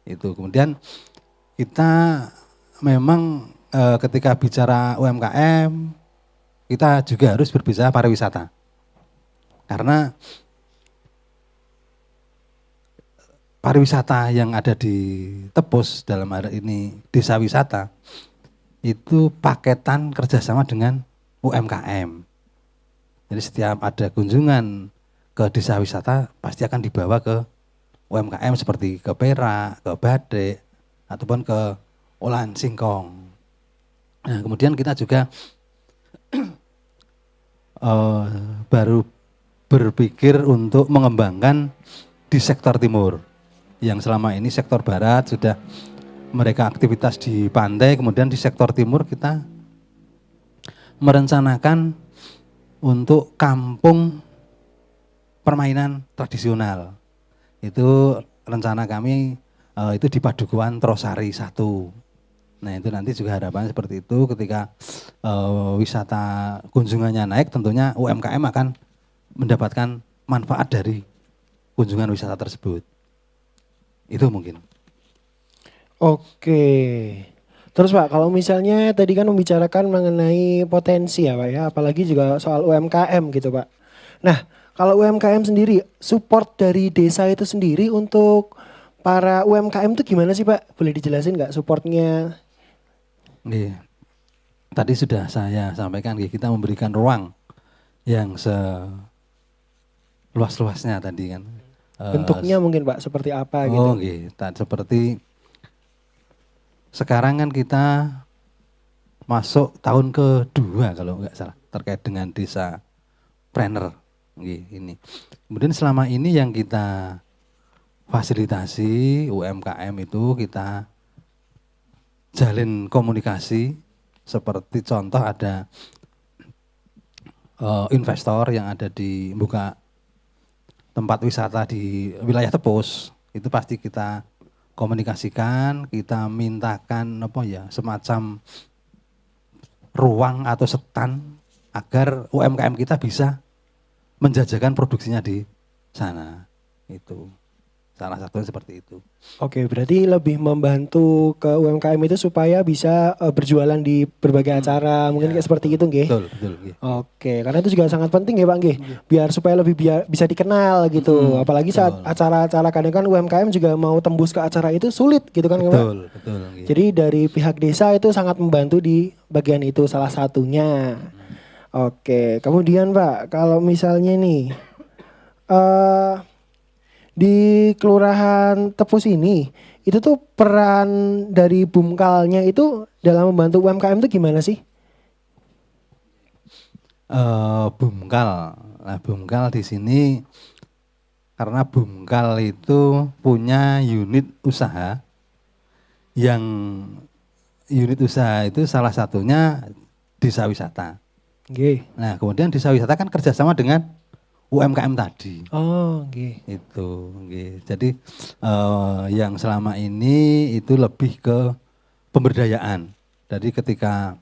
Itu kemudian kita memang ketika bicara UMKM, kita juga harus berbicara pariwisata. Karena pariwisata yang ada di Tepus dalam hari ini desa wisata itu paketan kerjasama dengan UMKM. Jadi setiap ada kunjungan ke desa wisata pasti akan dibawa ke UMKM seperti ke perak, ke batik, ataupun ke olahan singkong. Nah, kemudian kita juga baru berpikir untuk mengembangkan di sektor timur. Yang selama ini sektor barat sudah mereka aktivitas di pantai, kemudian di sektor timur kita merencanakan untuk kampung permainan tradisional. Itu rencana kami itu di Padukuhan Trosari 1. Nah itu nanti juga harapannya seperti itu, ketika wisata kunjungannya naik tentunya UMKM akan mendapatkan manfaat dari kunjungan wisata tersebut. Itu mungkin.
Oke. Terus Pak, kalau misalnya tadi kan membicarakan mengenai potensi ya Pak ya, apalagi juga soal UMKM gitu Pak. Nah, kalau UMKM sendiri, support dari desa itu sendiri untuk para UMKM itu gimana sih Pak? Boleh dijelasin nggak supportnya?
Nggih. Tadi sudah saya sampaikan, kita memberikan ruang yang seluas-luasnya tadi kan.
Bentuknya mungkin Pak seperti apa gitu?
Oh nggih, seperti sekarang kan kita masuk tahun kedua kalau nggak salah terkait dengan desa planner ini. Kemudian selama ini yang kita fasilitasi UMKM itu kita jalin komunikasi, seperti contoh ada investor yang ada di buka tempat wisata di wilayah Tepus itu pasti kita komunikasikan, kita mintakan semacam ruang atau setan agar UMKM kita bisa menjajakan produksinya di sana. Itu salah satunya seperti itu.
Oke, berarti lebih membantu ke UMKM itu supaya bisa berjualan di berbagai acara, mungkin kayak seperti itu nggih.
Betul, nggih.
Oke, karena itu juga sangat penting ya Pak nggih, biar supaya lebih bisa dikenal gitu. Apalagi saat acara-acara kadang kan UMKM juga mau tembus ke acara itu sulit gitu kan Pak.
Betul, nggih.
Jadi dari pihak desa itu sangat membantu di bagian itu salah satunya. Oke, kemudian Pak, kalau misalnya nih di Kelurahan Tepus ini, itu tuh peran dari Bumkalnya itu dalam membantu UMKM itu gimana sih?
Bumkal. Nah, Bumkal di sini karena Bumkal itu punya unit usaha yang unit usaha itu salah satunya desa wisata.
Nggih.
Nah, kemudian desa wisata kan kerjasama dengan UMKM tadi.
Oh, nggih.
Itu, nggih. Jadi yang selama ini itu lebih ke pemberdayaan. Jadi ketika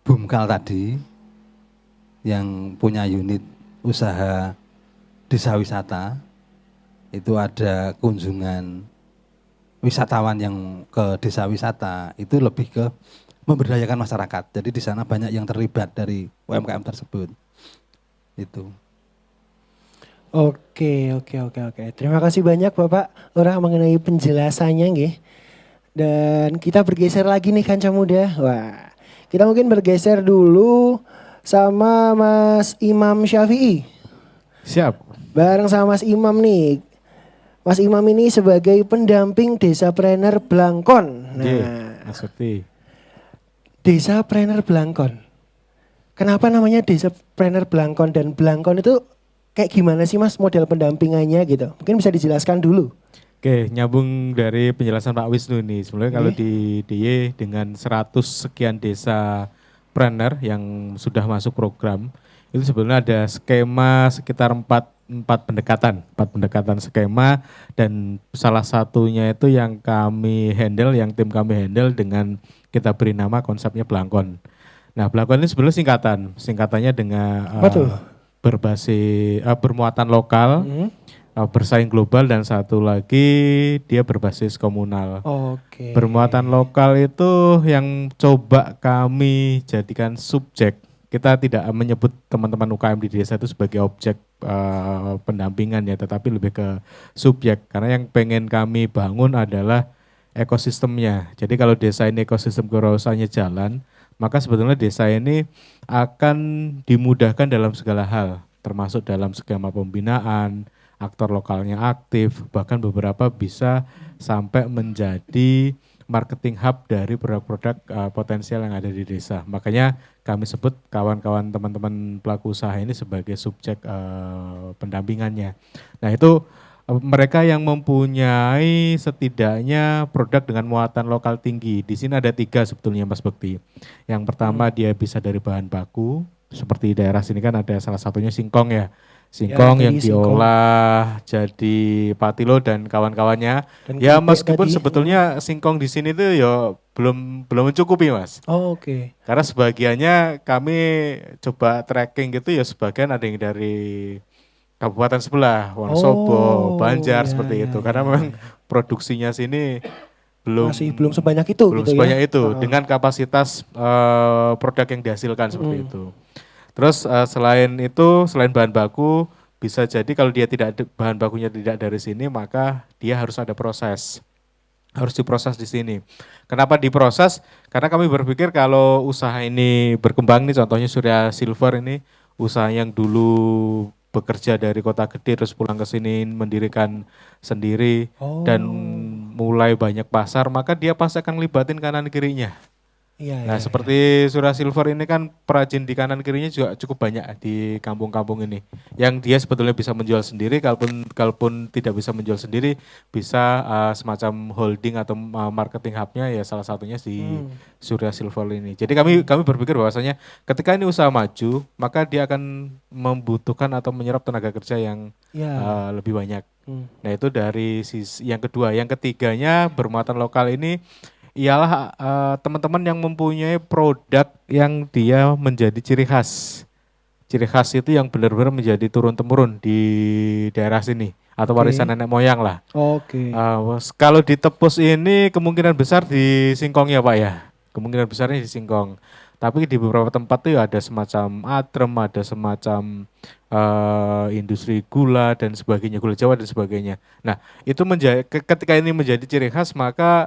Bumkal tadi yang punya unit usaha desa wisata itu ada kunjungan wisatawan yang ke desa wisata itu lebih ke memberdayakan masyarakat. Jadi di sana banyak yang terlibat dari UMKM tersebut. Itu.
Oke. Terima kasih banyak Bapak Lurah mengenai penjelasannya nggih. Dan kita bergeser lagi nih Kanca Muda. Wah, kita mungkin bergeser dulu sama Mas Imam Syafi'i.
Siap.
Bareng sama Mas Imam nih. Mas Imam ini sebagai pendamping Desapreneur Blangkon. Nah,
Mas Sekti.
Desapreneur Blangkon. Kenapa namanya Desapreneur Blangkon dan Blangkon itu kayak gimana sih Mas model pendampingannya gitu? Mungkin bisa dijelaskan dulu.
Oke, nyambung dari penjelasan Pak Wisnu nih. Sebenarnya kalau di DIY dengan 100 sekian desa planner yang sudah masuk program, itu sebenarnya ada skema sekitar 4 pendekatan skema, dan salah satunya itu yang tim kami handle dengan kita beri nama konsepnya Blangkon. Nah, Blangkon ini sebenarnya singkatannya dengan bermuatan lokal, bersaing global, dan satu lagi dia berbasis komunal.
Oke.
Bermuatan lokal itu yang coba kami jadikan subjek. Kita tidak menyebut teman-teman UKM di desa itu sebagai objek pendampingan ya, tetapi lebih ke subjek. Karena yang pengen kami bangun adalah ekosistemnya. Jadi kalau desa ini ekosistem kewirausahaannya jalan, maka sebetulnya desa ini akan dimudahkan dalam segala hal, termasuk dalam skema pembinaan, aktor lokalnya aktif, bahkan beberapa bisa sampai menjadi marketing hub dari produk-produk potensial yang ada di desa. Makanya kami sebut kawan-kawan teman-teman pelaku usaha ini sebagai subjek pendampingannya. Nah, itu mereka yang mempunyai setidaknya produk dengan muatan lokal tinggi. Di sini ada 3 sebetulnya Mas Bekti. Yang pertama dia bisa dari bahan baku, seperti daerah sini kan ada salah satunya singkong ya. Singkong yang diolah jadi patilo dan kawan-kawannya. Dan ya meskipun sebetulnya singkong di sini tuh ya belum mencukupi Mas.
Oh, oke.
Karena sebagiannya kami coba tracking gitu ya, sebagian ada yang dari kabupaten sebelah, Wonosobo, Banjar seperti itu. Karena memang produksinya sini
masih belum sebanyak itu.
Itu dengan kapasitas produk yang dihasilkan seperti itu. Terus selain bahan baku, bisa jadi kalau dia bahan bakunya tidak dari sini, maka dia harus ada proses. Harus diproses di sini. Kenapa diproses? Karena kami berpikir kalau usaha ini berkembang nih, contohnya Surya Silver ini, usaha yang dulu bekerja dari kota gede terus pulang ke sini mendirikan sendiri dan mulai banyak pasar, maka dia pasti akan libatin kanan kirinya.
Iya,
Nah,
iya,
seperti Surya Silver ini kan perajin di kanan kirinya juga cukup banyak di kampung-kampung ini. Yang dia sebetulnya bisa menjual sendiri, kalaupun tidak bisa menjual sendiri, bisa semacam holding atau marketing hubnya ya salah satunya si
Hmm.
Surya Silver ini. Jadi kami berpikir bahwasanya ketika ini usaha maju, maka dia akan membutuhkan atau menyerap tenaga kerja yang
Ya.
lebih banyak.
Hmm.
Nah, itu dari sisi yang kedua. Yang ketiganya bermuatan lokal ini ialah teman-teman yang mempunyai produk yang dia menjadi ciri khas. Ciri khas itu yang benar-benar menjadi turun-temurun di daerah sini atau
Oke.
warisan nenek moyang lah.
Oke.
Kalau di Tepus ini kemungkinan besar di singkong ya Pak ya. Kemungkinan besarnya di singkong. Tapi di beberapa tempat tuh ya ada semacam adrem, ada semacam industri gula dan sebagainya, gula Jawa dan sebagainya. Nah, itu ketika ini menjadi ciri khas maka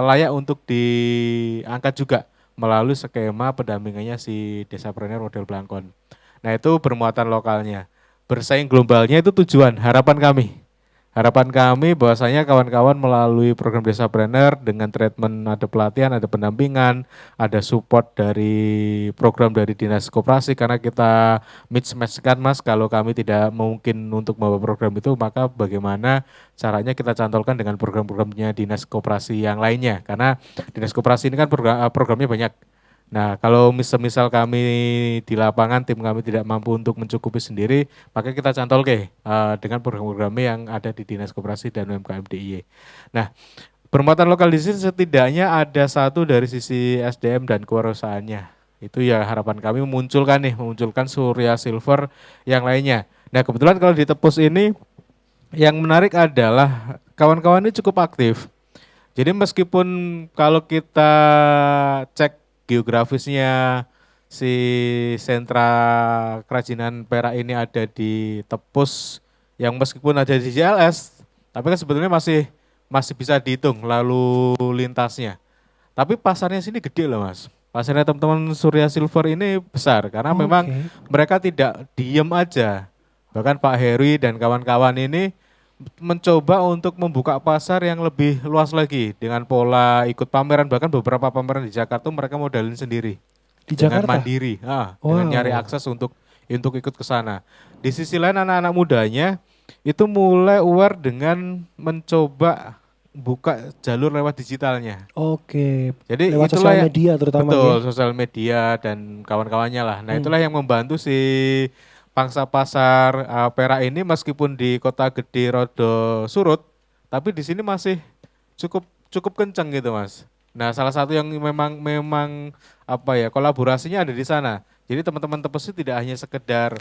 layak untuk diangkat juga melalui skema pendampingannya si Desapreneur model Blangkon. Nah, itu bermuatan lokalnya. Bersaing globalnya itu tujuan, harapan kami. Harapan kami bahwasanya kawan-kawan melalui program Desapreneur dengan treatment, ada pelatihan, ada pendampingan, ada support dari program dari Dinas Koperasi karena kita match-kan Mas, kalau kami tidak mungkin untuk membawa program itu maka bagaimana caranya kita cantolkan dengan program-programnya Dinas Koperasi yang lainnya karena Dinas Koperasi ini kan programnya banyak. Nah, kalau misal kami di lapangan, tim kami tidak mampu untuk mencukupi sendiri, maka kita cantol dengan program-program yang ada di Dinas Koperasi dan UMKM DIY. Nah, bermuatan lokal di sini setidaknya ada satu dari sisi SDM dan kewirausahaannya. Itu ya harapan kami memunculkan Surya Silver yang lainnya. Nah, kebetulan kalau di Tepus ini yang menarik adalah kawan-kawan ini cukup aktif. Jadi meskipun kalau kita cek geografisnya si sentra kerajinan perak ini ada di Tepus yang meskipun ada di JLS, tapi kan sebetulnya masih bisa dihitung lalu lintasnya. Tapi pasarnya sini gede loh Mas. Pasarnya teman-teman Surya Silver ini besar karena memang
Oke.
mereka tidak diem aja. Bahkan Pak Heri dan kawan-kawan ini mencoba untuk membuka pasar yang lebih luas lagi dengan pola ikut pameran, bahkan beberapa pameran di Jakarta mereka modalin sendiri
Di
dengan
Jakarta?
mandiri, dengan
Wow.
nyari akses untuk ikut ke sana. Di sisi lain anak-anak mudanya itu mulai aware dengan mencoba buka jalur lewat digitalnya.
Oke.
Jadi
Lewat
itulah
sosial media terutama
betul
ya.
sosial media dan kawan-kawannya lah. Nah,
Hmm.
itulah yang membantu si pangsa pasar perak ini meskipun di kota gede rodo surut, tapi di sini masih cukup cukup kencang gitu Mas. Nah, salah satu yang memang apa ya kolaborasinya ada di sana. Jadi teman-teman Tepus itu tidak hanya sekedar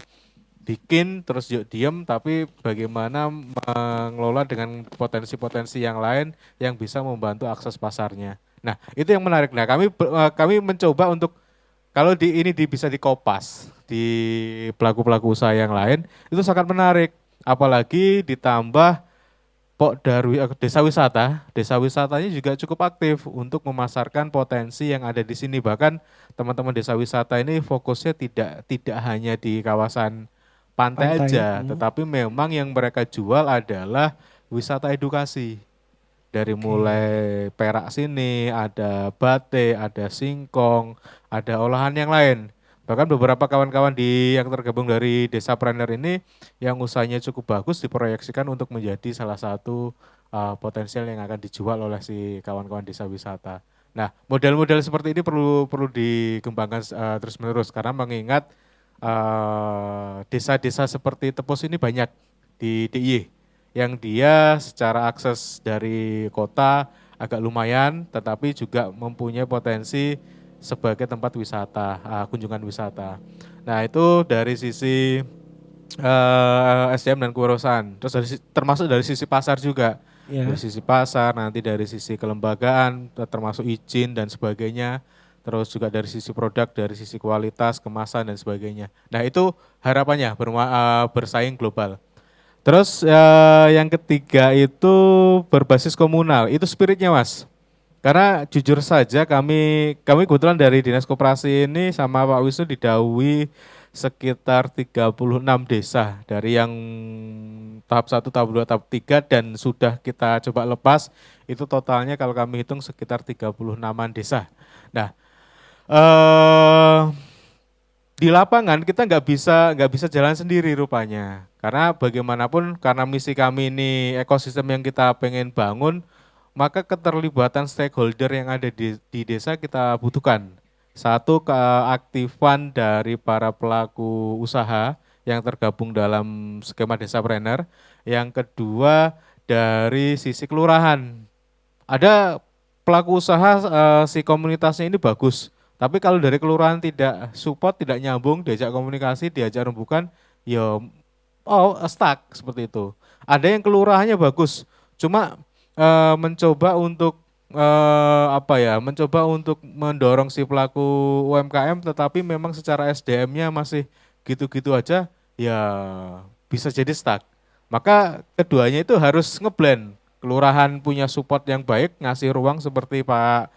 bikin terus yuk diem, tapi bagaimana mengelola dengan potensi-potensi yang lain yang bisa membantu akses pasarnya. Nah, itu yang menarik. Nah, kami mencoba untuk kalau bisa dikopas di pelaku-pelaku usaha yang lain, itu sangat menarik. Apalagi ditambah desa wisatanya juga cukup aktif untuk memasarkan potensi yang ada di sini. Bahkan teman-teman desa wisata ini fokusnya tidak hanya di kawasan pantai
Pantai.
aja, tetapi memang yang mereka jual adalah wisata edukasi. Dari mulai perak sini, ada bate, ada singkong, ada olahan yang lain. Bahkan beberapa kawan-kawan yang tergabung dari Desapreneur ini yang usahanya cukup bagus diproyeksikan untuk menjadi salah satu potensial yang akan dijual oleh si kawan-kawan desa wisata. Nah, model-model seperti ini perlu dikembangkan terus-menerus karena mengingat desa-desa seperti Tepus ini banyak di DIY yang dia secara akses dari kota agak lumayan, tetapi juga mempunyai potensi sebagai tempat wisata, kunjungan wisata. Nah, itu dari sisi SDM dan kewirausahaan. Terus termasuk dari sisi pasar juga.
Ya.
Dari sisi pasar, nanti dari sisi kelembagaan, termasuk izin dan sebagainya. Terus juga dari sisi produk, dari sisi kualitas, kemasan dan sebagainya. Nah, itu harapannya bersaing global. Terus yang ketiga itu berbasis komunal, itu spiritnya Mas. Karena jujur saja kami kebetulan dari Dinas Koperasi ini sama Pak Wisnu didahului sekitar 36 desa dari yang tahap 1, tahap 2, tahap 3 dan sudah kita coba lepas itu totalnya kalau kami hitung sekitar 36-an desa. Nah, eh di lapangan kita nggak bisa jalan sendiri rupanya. Karena bagaimanapun karena misi kami ini ekosistem yang kita pengen bangun, maka keterlibatan stakeholder yang ada di desa kita butuhkan. Satu, keaktifan dari para pelaku usaha yang tergabung dalam skema Desapreneur. Yang kedua, dari sisi kelurahan. Ada pelaku usaha, si komunitasnya ini bagus, tapi kalau dari kelurahan tidak support, tidak nyambung, diajak komunikasi, diajak rembukan, ya stuck seperti itu. Ada yang kelurahannya bagus, cuma mencoba untuk mencoba untuk mendorong si pelaku UMKM, tetapi memang secara SDM-nya masih gitu-gitu aja, ya bisa jadi stuck. Maka keduanya itu harus ngeblend. Kelurahan punya support yang baik, ngasih ruang seperti Pak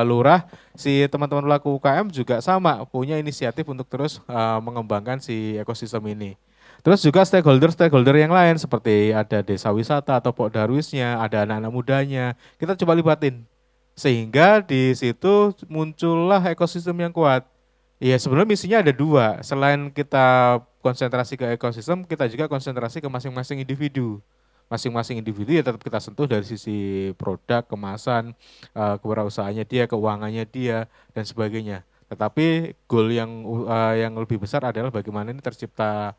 Lurah, si teman-teman pelaku UKM juga sama, punya inisiatif untuk terus mengembangkan si ekosistem ini. Terus juga stakeholder yang lain seperti ada desa wisata atau Pok Darwisnya, ada anak-anak mudanya, kita coba libatin. Sehingga di situ muncullah ekosistem yang kuat. Iya, sebenarnya misinya ada dua. Selain kita konsentrasi ke ekosistem, kita juga konsentrasi ke masing-masing individu. Masing-masing individu ya tetap kita sentuh dari sisi produk, kemasan, kewirausahaannya dia, keuangannya dia, dan sebagainya. Tetapi goal yang lebih besar adalah bagaimana ini tercipta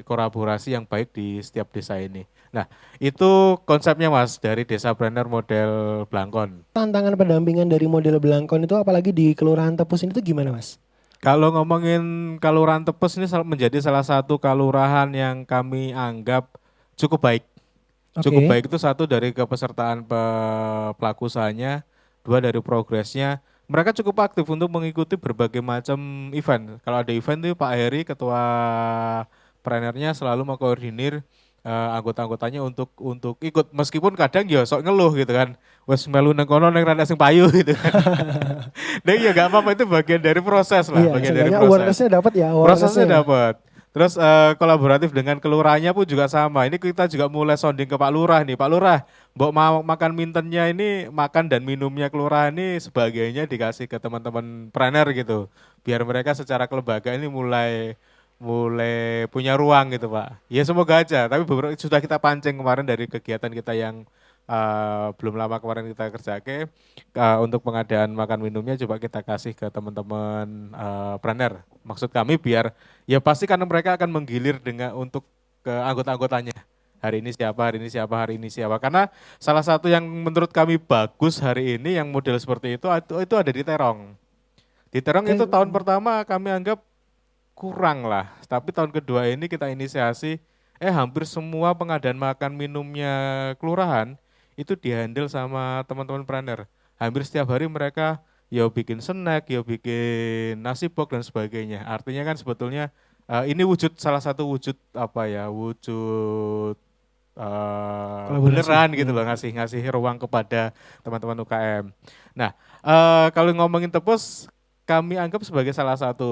kolaborasi yang baik di setiap desa ini. Nah, itu konsepnya Mas dari Desapreneur model Blangkon.
Tantangan pendampingan dari model Blangkon itu apalagi di Kelurahan Tepus ini tuh gimana Mas?
Kalau ngomongin Kelurahan Tepes ini menjadi salah satu kelurahan yang kami anggap cukup baik. Cukup
Oke.
baik itu satu dari kepesertaan pelaku usahanya, dua dari progresnya. Mereka cukup aktif untuk mengikuti berbagai macam event. Kalau ada event tuh Pak Heri, ketua prenernya selalu mengkoordinir anggota-anggotanya untuk ikut, meskipun kadang ya sok ngeluh gitu kan. Wes melu nang kono nang rada sing payu gitu kan. Nah ya gak apa-apa, itu bagian dari proses lah,
Iya,
bagian dari
seenggaknya
proses.
awareness-nya dapat ya,
Prosesnya
awareness-nya ya.
dapat. Terus kolaboratif dengan kelurahannya pun juga sama. Ini kita juga mulai sounding ke Pak Lurah nih. Pak Lurah, mbok mau makan mintennya ini, makan dan minumnya kelurahan ini sebagainya dikasih ke teman-teman trainer gitu. Biar mereka secara kelembagaan ini mulai punya ruang gitu Pak. Ya semoga aja. Tapi sudah kita pancing kemarin dari kegiatan kita yang belum lama kemarin kita kerjakan, untuk pengadaan makan minumnya coba kita kasih ke teman-teman trainer. Maksud kami biar ya pasti karena mereka akan menggilir untuk ke anggota-anggotanya. Hari ini siapa, hari ini siapa, hari ini siapa. Karena salah satu yang menurut kami bagus hari ini yang model seperti itu ada di Terong. Di Terong itu tahun pertama kami anggap kurang lah. Tapi tahun kedua ini kita inisiasi, hampir semua pengadaan makan minumnya kelurahan itu dihandle sama teman-teman planner. Hampir setiap hari mereka ya bikin snack, ya bikin nasi box dan sebagainya. Artinya kan sebetulnya ini salah satu wujud wujud beneran gitu loh, ngasih ruang kepada teman-teman UKM. Nah, kalau ngomongin Tepus, kami anggap sebagai salah satu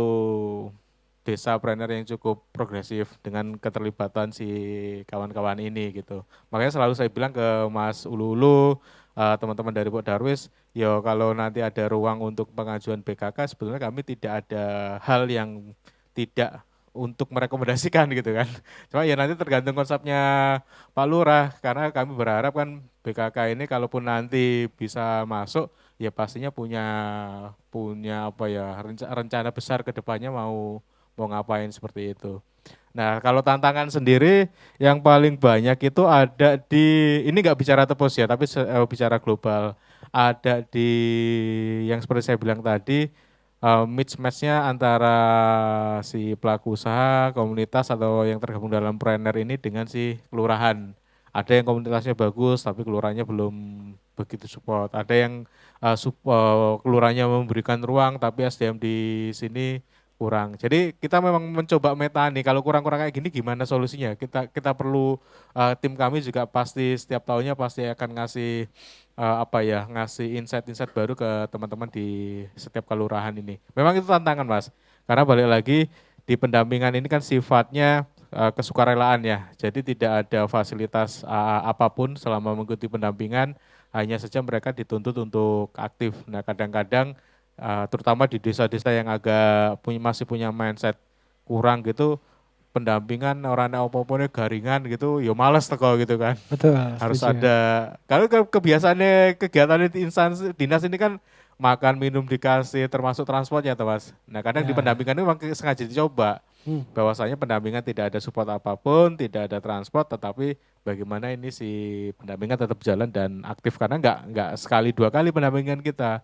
desa planner yang cukup progresif dengan keterlibatan si kawan-kawan ini gitu. Makanya selalu saya bilang ke Mas Ululu, teman-teman dari Pok Darwis, yo kalau nanti ada ruang untuk pengajuan BKK, sebetulnya kami tidak ada hal yang tidak untuk merekomendasikan gitu kan. Cuma ya nanti tergantung konsepnya Pak Lurah, karena kami berharap kan BKK ini kalaupun nanti bisa masuk, ya pastinya punya rencana besar ke depannya mau ngapain seperti itu. Nah, kalau tantangan sendiri yang paling banyak itu ada ini nggak bicara Tepus ya, tapi bicara global. Ada di yang seperti saya bilang tadi, mismatch-nya antara si pelaku usaha, komunitas atau yang tergabung dalam planner ini dengan si kelurahan. Ada yang komunitasnya bagus tapi kelurahannya belum begitu support. Ada yang kelurahannya memberikan ruang tapi SDM di sini kurang. Jadi kita memang mencoba meta nih, kalau kurang-kurang kayak gini gimana solusinya? Kita perlu, tim kami juga pasti setiap tahunnya pasti akan ngasih ngasih insight-insight baru ke teman-teman di setiap kelurahan ini. Memang itu tantangan Mas, karena balik lagi di pendampingan ini kan sifatnya kesukarelaan ya. Jadi tidak ada fasilitas apapun selama mengikuti pendampingan, hanya saja mereka dituntut untuk aktif. Nah kadang-kadang terutama di desa-desa yang agak masih punya mindset kurang gitu, pendampingan orang opo-opone garingan gitu, ya males teko gitu kan.
Betul.
Harus
setuju.
ada, kalau kebiasaannya kegiatan di instansi dinas ini kan makan minum dikasih termasuk transportnya tuh Mas. Nah kadang di
Ya.
pendampingan itu memang sengaja dicoba
Hmm.
bahwasanya pendampingan tidak ada support apapun, tidak ada transport, tetapi bagaimana ini si pendampingan tetap jalan dan aktif karena nggak sekali dua kali pendampingan kita.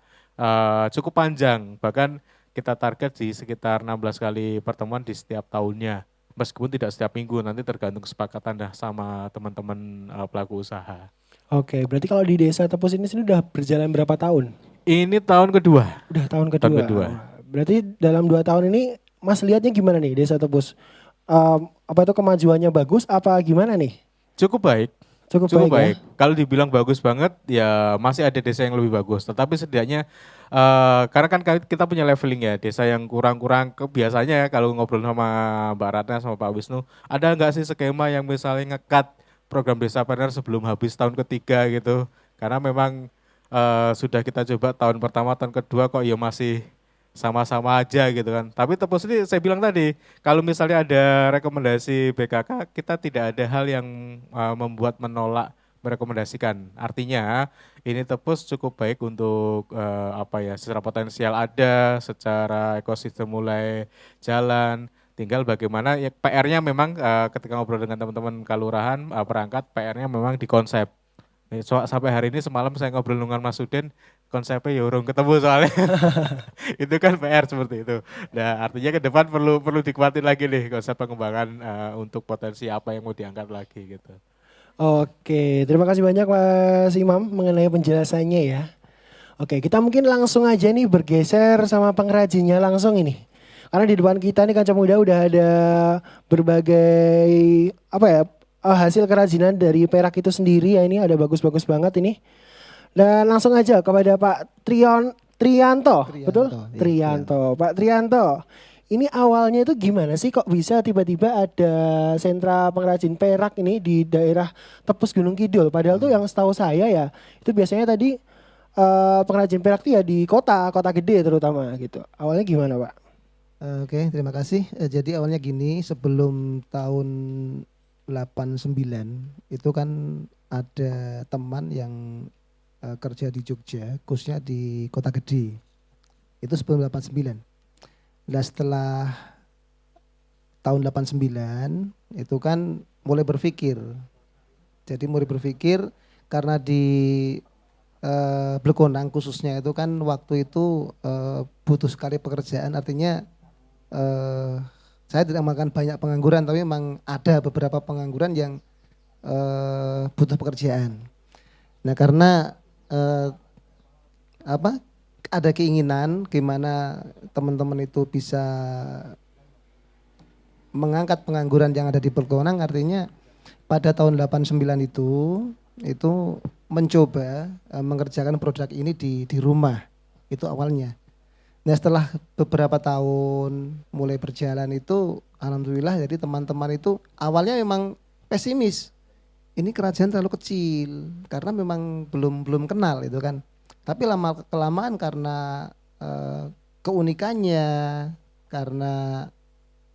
Cukup panjang, bahkan kita target di sekitar 16 kali pertemuan di setiap tahunnya. Meskipun tidak setiap minggu, nanti tergantung kesepakatan dah sama teman-teman pelaku usaha.
Oke, berarti kalau di Desa Tepus ini sudah berjalan berapa tahun?
Ini tahun kedua.
Udah tahun kedua.
Tahun kedua.
Berarti dalam 2 tahun ini Mas lihatnya gimana nih Desa Tepus? Apa itu kemajuannya bagus apa gimana nih?
Cukup baik.
Cukup
Cukup
baik.
baik. Kalau dibilang bagus banget, ya masih ada desa yang lebih bagus. Tetapi setidaknya, karena kan kita punya leveling ya, desa yang kurang-kurang, biasanya ya kalau ngobrol sama Mbak Ratna sama Pak Wisnu, ada nggak sih skema yang misalnya nge-cut program desa partner sebelum habis tahun ketiga gitu? Karena memang sudah kita coba tahun pertama, tahun kedua kok ya masih sama-sama aja gitu kan. Tapi tepus ini saya bilang tadi, kalau misalnya ada rekomendasi BKK, kita tidak ada hal yang membuat menolak merekomendasikan. Artinya ini tepus cukup baik untuk secara potensial ada, secara ekosistem mulai jalan. Tinggal bagaimana ya PR-nya memang ketika ngobrol dengan teman-teman kalurahan perangkat, PR-nya memang di konsep. Sampai hari ini semalam saya ngobrol dengan Mas Suden, konsepnya ya urung ketemu soalnya. Itu kan PR seperti itu. Nah artinya ke depan perlu dikuatin lagi nih konsep pengembangan untuk potensi apa yang mau diangkat lagi gitu.
Oke, terima kasih banyak Mas Imam mengenai penjelasannya ya. Oke, kita mungkin langsung aja nih bergeser sama pengrajinnya langsung ini. Karena di depan kita nih Kaca Muda udah ada berbagai hasil kerajinan dari perak itu sendiri ya, ini ada bagus-bagus banget ini. Dan langsung aja kepada Pak Trianto, betul?
iya,
Trianto. Pak Trianto, ini awalnya itu gimana sih kok bisa tiba-tiba ada sentra pengrajin perak ini di daerah Tepus Gunung Kidul? Padahal tuh yang setahu saya ya, itu biasanya tadi pengrajin perak tuh ya di kota gede terutama gitu. Awalnya gimana Pak?
Oke, terima kasih. Jadi awalnya gini, sebelum tahun 89 itu kan ada teman yang kerja di Jogja, khususnya di Kota Gede. Itu sebelum 89. Nah setelah tahun 89 itu kan mulai berpikir. Jadi mulai berpikir karena di Blekonang khususnya itu kan waktu itu butuh sekali pekerjaan, artinya saya tidak makan banyak pengangguran, tapi memang ada beberapa pengangguran yang butuh pekerjaan. Nah karena ada keinginan gimana teman-teman itu bisa mengangkat pengangguran yang ada di Blekonang, artinya pada tahun 89 itu mencoba mengerjakan produk ini di rumah, itu awalnya. Nah setelah beberapa tahun mulai berjalan itu alhamdulillah, jadi teman-teman itu awalnya memang pesimis. Ini kerajaan terlalu kecil karena memang belum kenal itu kan. Tapi lama kelamaan karena keunikannya, karena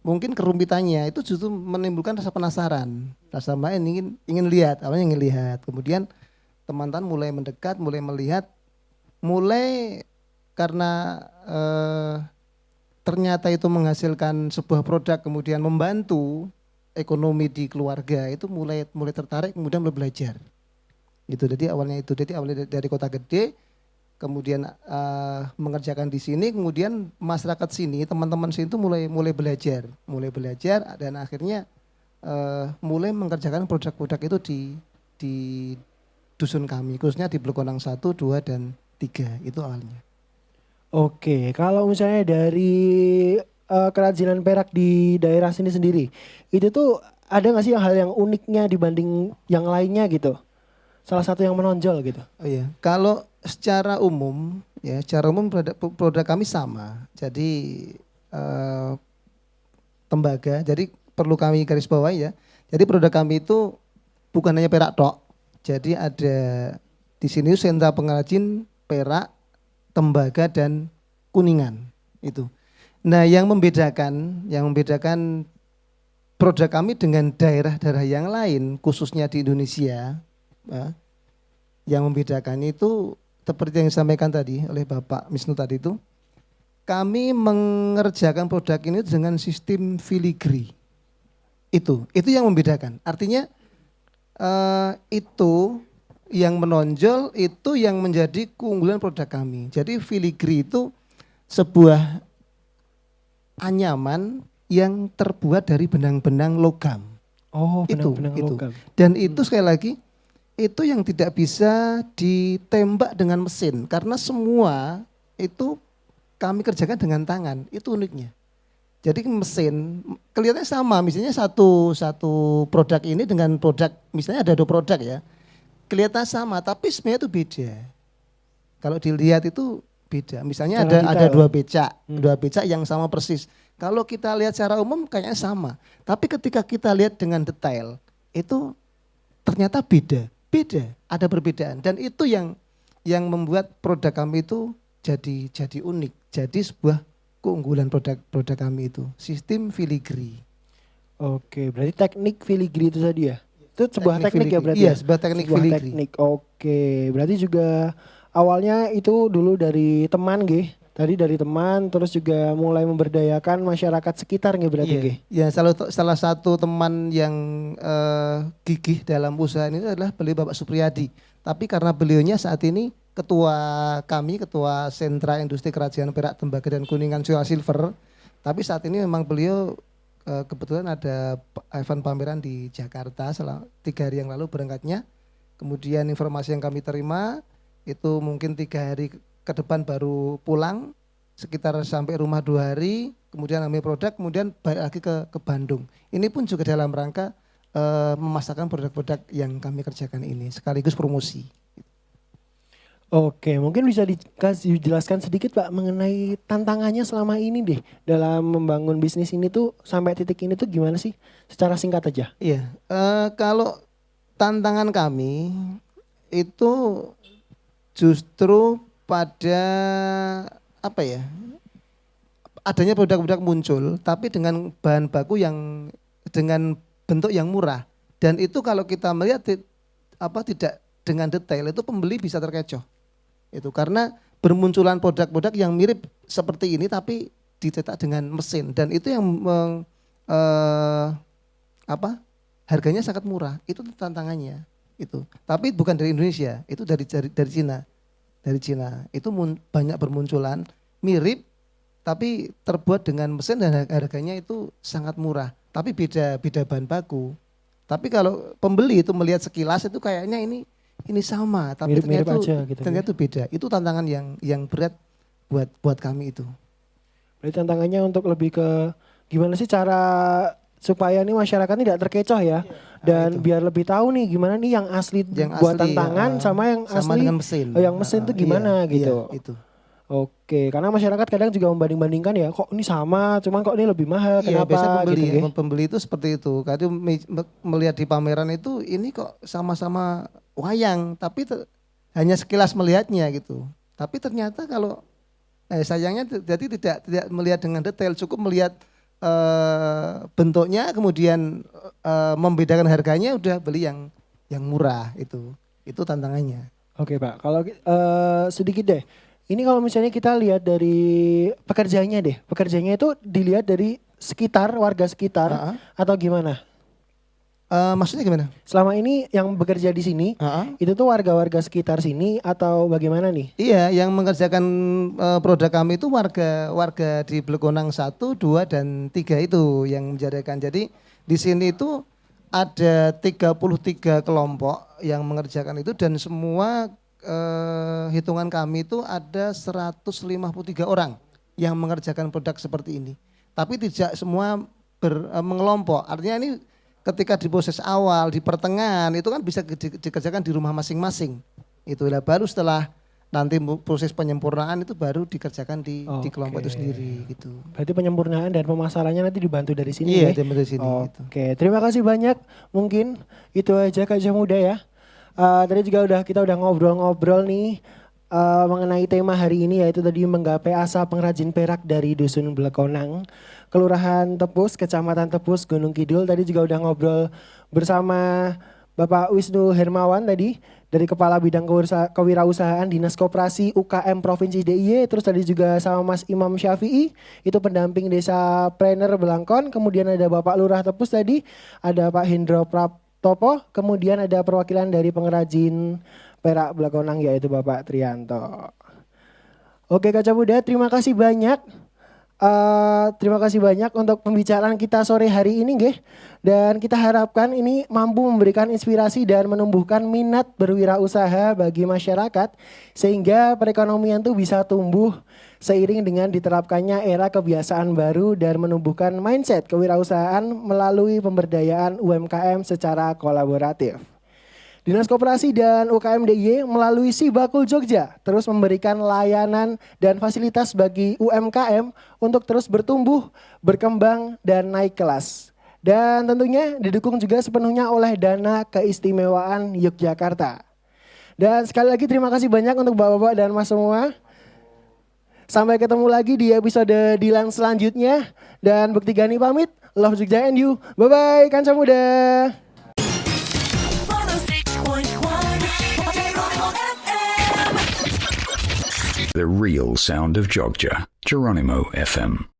mungkin kerumpitannya itu justru menimbulkan rasa penasaran, rasa main ingin lihat, awalnya ingin lihat. Kemudian teman-teman mulai mendekat, mulai melihat, mulai karena ternyata itu menghasilkan sebuah produk, kemudian membantu ekonomi di keluarga, itu mulai tertarik, kemudian mulai belajar. Gitu. Jadi awalnya dari Kota Gede, kemudian mengerjakan di sini, kemudian masyarakat sini, teman-teman sini itu mulai belajar dan akhirnya mulai mengerjakan produk-produk itu di dusun kami, khususnya di Blekonang 1, 2, dan 3 itu awalnya.
Oke, kalau misalnya dari kerajinan perak di daerah sini sendiri, itu tuh ada nggak sih hal yang uniknya dibanding yang lainnya gitu? Salah satu yang menonjol gitu.
Oh iya, kalau secara umum produk kami sama. Jadi tembaga. Jadi perlu kami garis bawahi ya. Jadi produk kami itu bukan hanya perak tok. Jadi ada di sini sentra pengrajin perak, tembaga, dan Kuningan itu. Nah, yang membedakan produk kami dengan daerah-daerah yang lain, khususnya di Indonesia, yang membedakan itu seperti yang disampaikan tadi oleh Bapak Wisnu tadi itu, kami mengerjakan produk ini dengan sistem filigree. Itu yang membedakan. Artinya itu yang menonjol, itu yang menjadi keunggulan produk kami. Jadi filigree itu sebuah anyaman yang terbuat dari benang-benang logam.
Oh,
Itu.
benang-benang logam.
Dan itu sekali lagi, itu yang tidak bisa ditembak dengan mesin. Karena semua itu kami kerjakan dengan tangan, itu uniknya. Jadi mesin kelihatannya sama, misalnya satu produk ini dengan produk, misalnya ada 2 produk ya. Kelihatan sama, tapi sebenarnya itu beda. Kalau dilihat itu beda. Misalnya ada 2 becak, 2 becak yang sama persis. Kalau kita lihat secara umum kayaknya sama. Tapi ketika kita lihat dengan detail, itu ternyata beda, ada perbedaan. Dan itu yang membuat produk kami itu jadi unik. Jadi sebuah keunggulan produk kami itu, sistem filigree.
Oke, berarti teknik filigree itu tadi ya? Itu sebuah teknik ya berarti?
Iya, sebuah teknik filigree.
Teknik. Oke, berarti juga awalnya itu dulu dari teman nggih. Tadi dari teman, terus juga mulai memberdayakan masyarakat sekitar nggih berarti nggih?
Ya, salah satu teman yang gigih dalam usaha ini adalah beliau Bapak Supriyadi. Tapi karena beliaunya saat ini ketua Sentra Industri Kerajinan Perak, Tembaga dan Kuningan Silver. Tapi saat ini memang beliau kebetulan ada event pameran di Jakarta 3 hari yang lalu berangkatnya. Kemudian informasi yang kami terima itu mungkin 3 hari ke depan baru pulang, sekitar sampai rumah 2 hari, kemudian ambil produk, kemudian balik lagi ke Bandung. Ini pun juga dalam rangka memasarkan produk-produk yang kami kerjakan ini, sekaligus promosi.
Oke, mungkin bisa dijelaskan sedikit Pak mengenai tantangannya selama ini deh dalam membangun bisnis ini tuh sampai titik ini tuh gimana sih? Secara singkat aja.
Iya, kalau tantangan kami itu justru pada apa ya? Adanya produk-produk muncul, tapi dengan bahan baku yang dengan bentuk yang murah. Dan itu kalau kita melihat tidak dengan detail, itu pembeli bisa terkecoh. Itu karena bermunculan produk-produk yang mirip seperti ini tapi dicetak dengan mesin, dan itu yang harganya sangat murah. Itu tantangannya itu. Tapi bukan dari Indonesia, itu dari Cina. Dari Cina itu banyak bermunculan mirip tapi terbuat dengan mesin dan harganya itu sangat murah. Tapi beda bahan baku. Tapi kalau pembeli itu melihat sekilas itu kayaknya ini sama, tapi
mirip-mirip aja gitu.
Ternyata itu beda. Itu tantangan yang berat buat kami itu.
Berarti tantangannya untuk lebih ke gimana sih cara supaya nih masyarakat tidak terkecoh ya, dan biar lebih tahu nih gimana nih yang asli buatan tangan sama yang asli
dengan mesin.
Yang mesin tuh gimana gitu.
Iya, itu.
Oke, karena masyarakat kadang juga membanding-bandingkan ya, kok ini sama, cuman kok ini lebih mahal,
Iya,
kenapa?
biasa
Gitu,
pembeli itu seperti itu. Kadang melihat di pameran itu ini kok sama-sama wayang, tapi hanya sekilas melihatnya gitu. Tapi ternyata kalau sayangnya jadi tidak melihat dengan detail, cukup melihat bentuknya, kemudian membedakan harganya, udah beli yang murah itu. Itu tantangannya.
Oke Pak, kalau sedikit deh. Ini kalau misalnya kita lihat dari pekerjanya deh, pekerjanya itu dilihat dari sekitar, warga sekitar atau gimana?
Maksudnya gimana?
Selama ini yang bekerja di sini, itu tuh warga-warga sekitar sini atau bagaimana nih?
Iya, yang mengerjakan produk kami itu warga di Blegonang 1, 2, dan 3 itu yang menjadikan. Jadi di sini itu ada 33 kelompok yang mengerjakan itu, dan semua hitungan kami itu ada 153 orang yang mengerjakan produk seperti ini. Tapi tidak semua mengelompok. Artinya ini ketika di proses awal, di pertengahan itu kan bisa dikerjakan di rumah masing-masing. Itulah baru setelah nanti proses penyempurnaan itu baru dikerjakan di kelompok itu sendiri gitu.
Berarti penyempurnaan dan pemasarannya nanti dibantu dari sini
ya?
Iya,
dari sini.
Oke, terima kasih banyak. Mungkin itu aja Kak Muda ya. Tadi juga kita udah ngobrol-ngobrol nih mengenai tema hari ini, yaitu tadi menggapai asa pengrajin perak dari Dusun Blekonang, Kelurahan Tepus, Kecamatan Tepus, Gunung Kidul. Tadi juga udah ngobrol bersama Bapak Wisnu Hermawan tadi dari Kepala Bidang Kewirausahaan Dinas Koperasi UKM Provinsi DIY. Terus tadi juga sama Mas Imam Syafi'i, itu pendamping Desa Planner Belangkon. Kemudian ada Bapak Lurah Tepus tadi, ada Pak Hendro Praptopo, kemudian ada perwakilan dari pengrajin perak Blekonang yaitu Bapak Trianto. Oke Kaca Muda, terima kasih banyak. Terima kasih banyak untuk pembicaraan kita sore hari ini, nggih. Dan kita harapkan ini mampu memberikan inspirasi dan menumbuhkan minat berwirausaha bagi masyarakat sehingga perekonomian itu bisa tumbuh seiring dengan diterapkannya era kebiasaan baru dan menumbuhkan mindset kewirausahaan melalui pemberdayaan UMKM secara kolaboratif. Dinas Koperasi dan UKM DIY melalui Sibakul Jogja terus memberikan layanan dan fasilitas bagi UMKM untuk terus bertumbuh, berkembang, dan naik kelas. Dan tentunya didukung juga sepenuhnya oleh Dana Keistimewaan Yogyakarta. Dan sekali lagi terima kasih banyak untuk Bapak-Bapak dan Mas semua. Sampai ketemu lagi di episode Dilan selanjutnya. Dan Bekti Gani pamit, love Jogja and you. Bye-bye, Kanca Muda.
The real sound of Jogja, Geronimo FM.